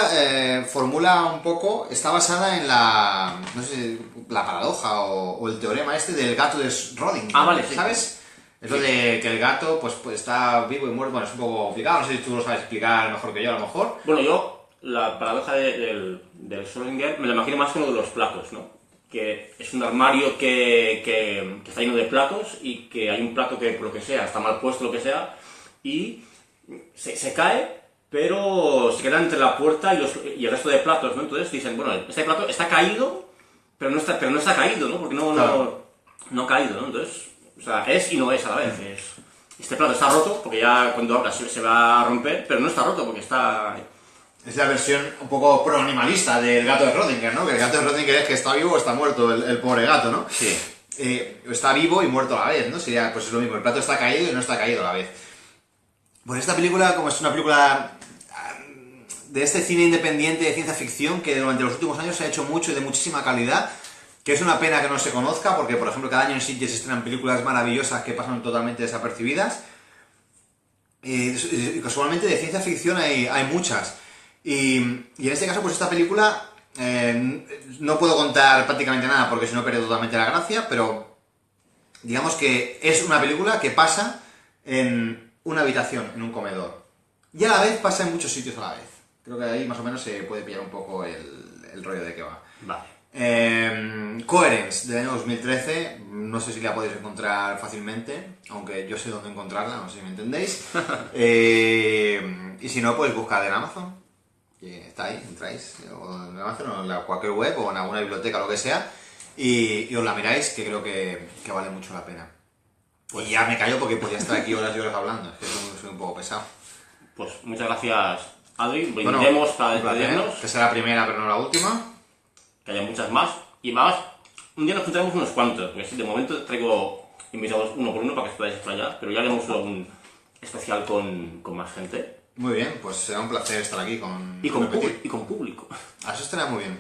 A: formula un poco, está basada en no sé, la paradoja o el teorema del gato de Schrödinger.
B: Ah, vale, sí.
A: ¿Sabes? Es lo de que el gato pues está vivo y muerto. Bueno, es un poco complicado, no sé si tú lo sabes explicar mejor que yo, a lo mejor.
B: Bueno, yo la paradoja del Schrödinger me la imagino más como de los platos, ¿no? Que es un armario que está lleno de platos y que hay un plato que, por lo que sea, está mal puesto, lo que sea, y se cae, pero se queda entre la puerta y el resto de platos, ¿no? Entonces dicen, bueno, este plato está caído, pero no está caído, ¿no? Porque
A: Claro.
B: no ha caído, ¿no? Entonces, o sea, es y no es a la vez. Este plato está roto, porque ya cuando abras se va a romper, pero no está roto porque está...
A: Es la versión un poco pro-animalista del gato de Schrödinger, ¿no? Que el gato de Schrödinger es que está vivo o está muerto, el pobre gato, ¿no?
B: Sí.
A: Está vivo y muerto a la vez, ¿no? Sería, pues es lo mismo, el plato está caído y no está caído a la vez. Pues esta película, como es una película de este cine independiente de ciencia ficción que durante los últimos años se ha hecho mucho y de muchísima calidad, que es una pena que no se conozca, porque por ejemplo cada año en Sitges se estrenan películas maravillosas que pasan totalmente desapercibidas. Y casualmente de ciencia ficción hay muchas. Y en este caso, pues esta película no puedo contar prácticamente nada porque si no pierde totalmente la gracia, pero digamos que es una película que pasa en una habitación, en un comedor. Y a la vez pasa en muchos sitios a la vez. Creo que ahí más o menos se puede pillar un poco el rollo de qué va.
B: Vale.
A: Coherence, del año 2013, no sé si la podéis encontrar fácilmente, aunque yo sé dónde encontrarla, no sé si me entendéis. Y si no, pues buscad en Amazon. Está ahí, entráis, o en Amazon o en cualquier web o en alguna biblioteca o lo que sea, y os la miráis, que creo que vale mucho la pena. Y ya me callo porque podía estar aquí horas y horas hablando, es que soy un poco pesado.
B: Pues muchas gracias, Adri.
A: Bueno,
B: Brindemos para
A: un placer,
B: despedirnos.
A: que será la primera pero no la última.
B: Que haya muchas más. Y más, un día nos juntaremos unos cuantos. Porque sí, de momento traigo invitados uno por uno para que os podáis explayar. Pero ya haremos un especial con más gente.
A: Muy bien, pues será un placer estar aquí
B: Y con público.
A: Eso estará muy bien.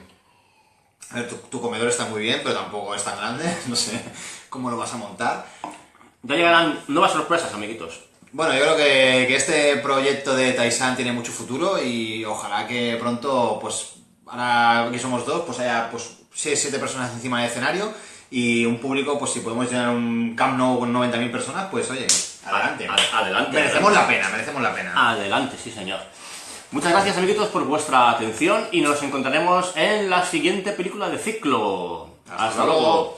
A: A ver, tu comedor está muy bien, pero tampoco es tan grande. No sé cómo lo vas a montar.
B: Ya llegarán nuevas sorpresas, amiguitos.
A: Bueno, yo creo que este proyecto de Taisan tiene mucho futuro y ojalá que pronto, pues, ahora que somos dos, pues haya pues 6-7 personas encima del escenario y un público, pues si podemos llenar un Camp Nou con 90.000 personas, pues oye, adelante.
B: Adelante.
A: Merecemos la pena.
B: Adelante, sí señor. Muchas gracias, amiguitos, por vuestra atención y nos encontraremos en la siguiente película de ciclo. Hasta luego.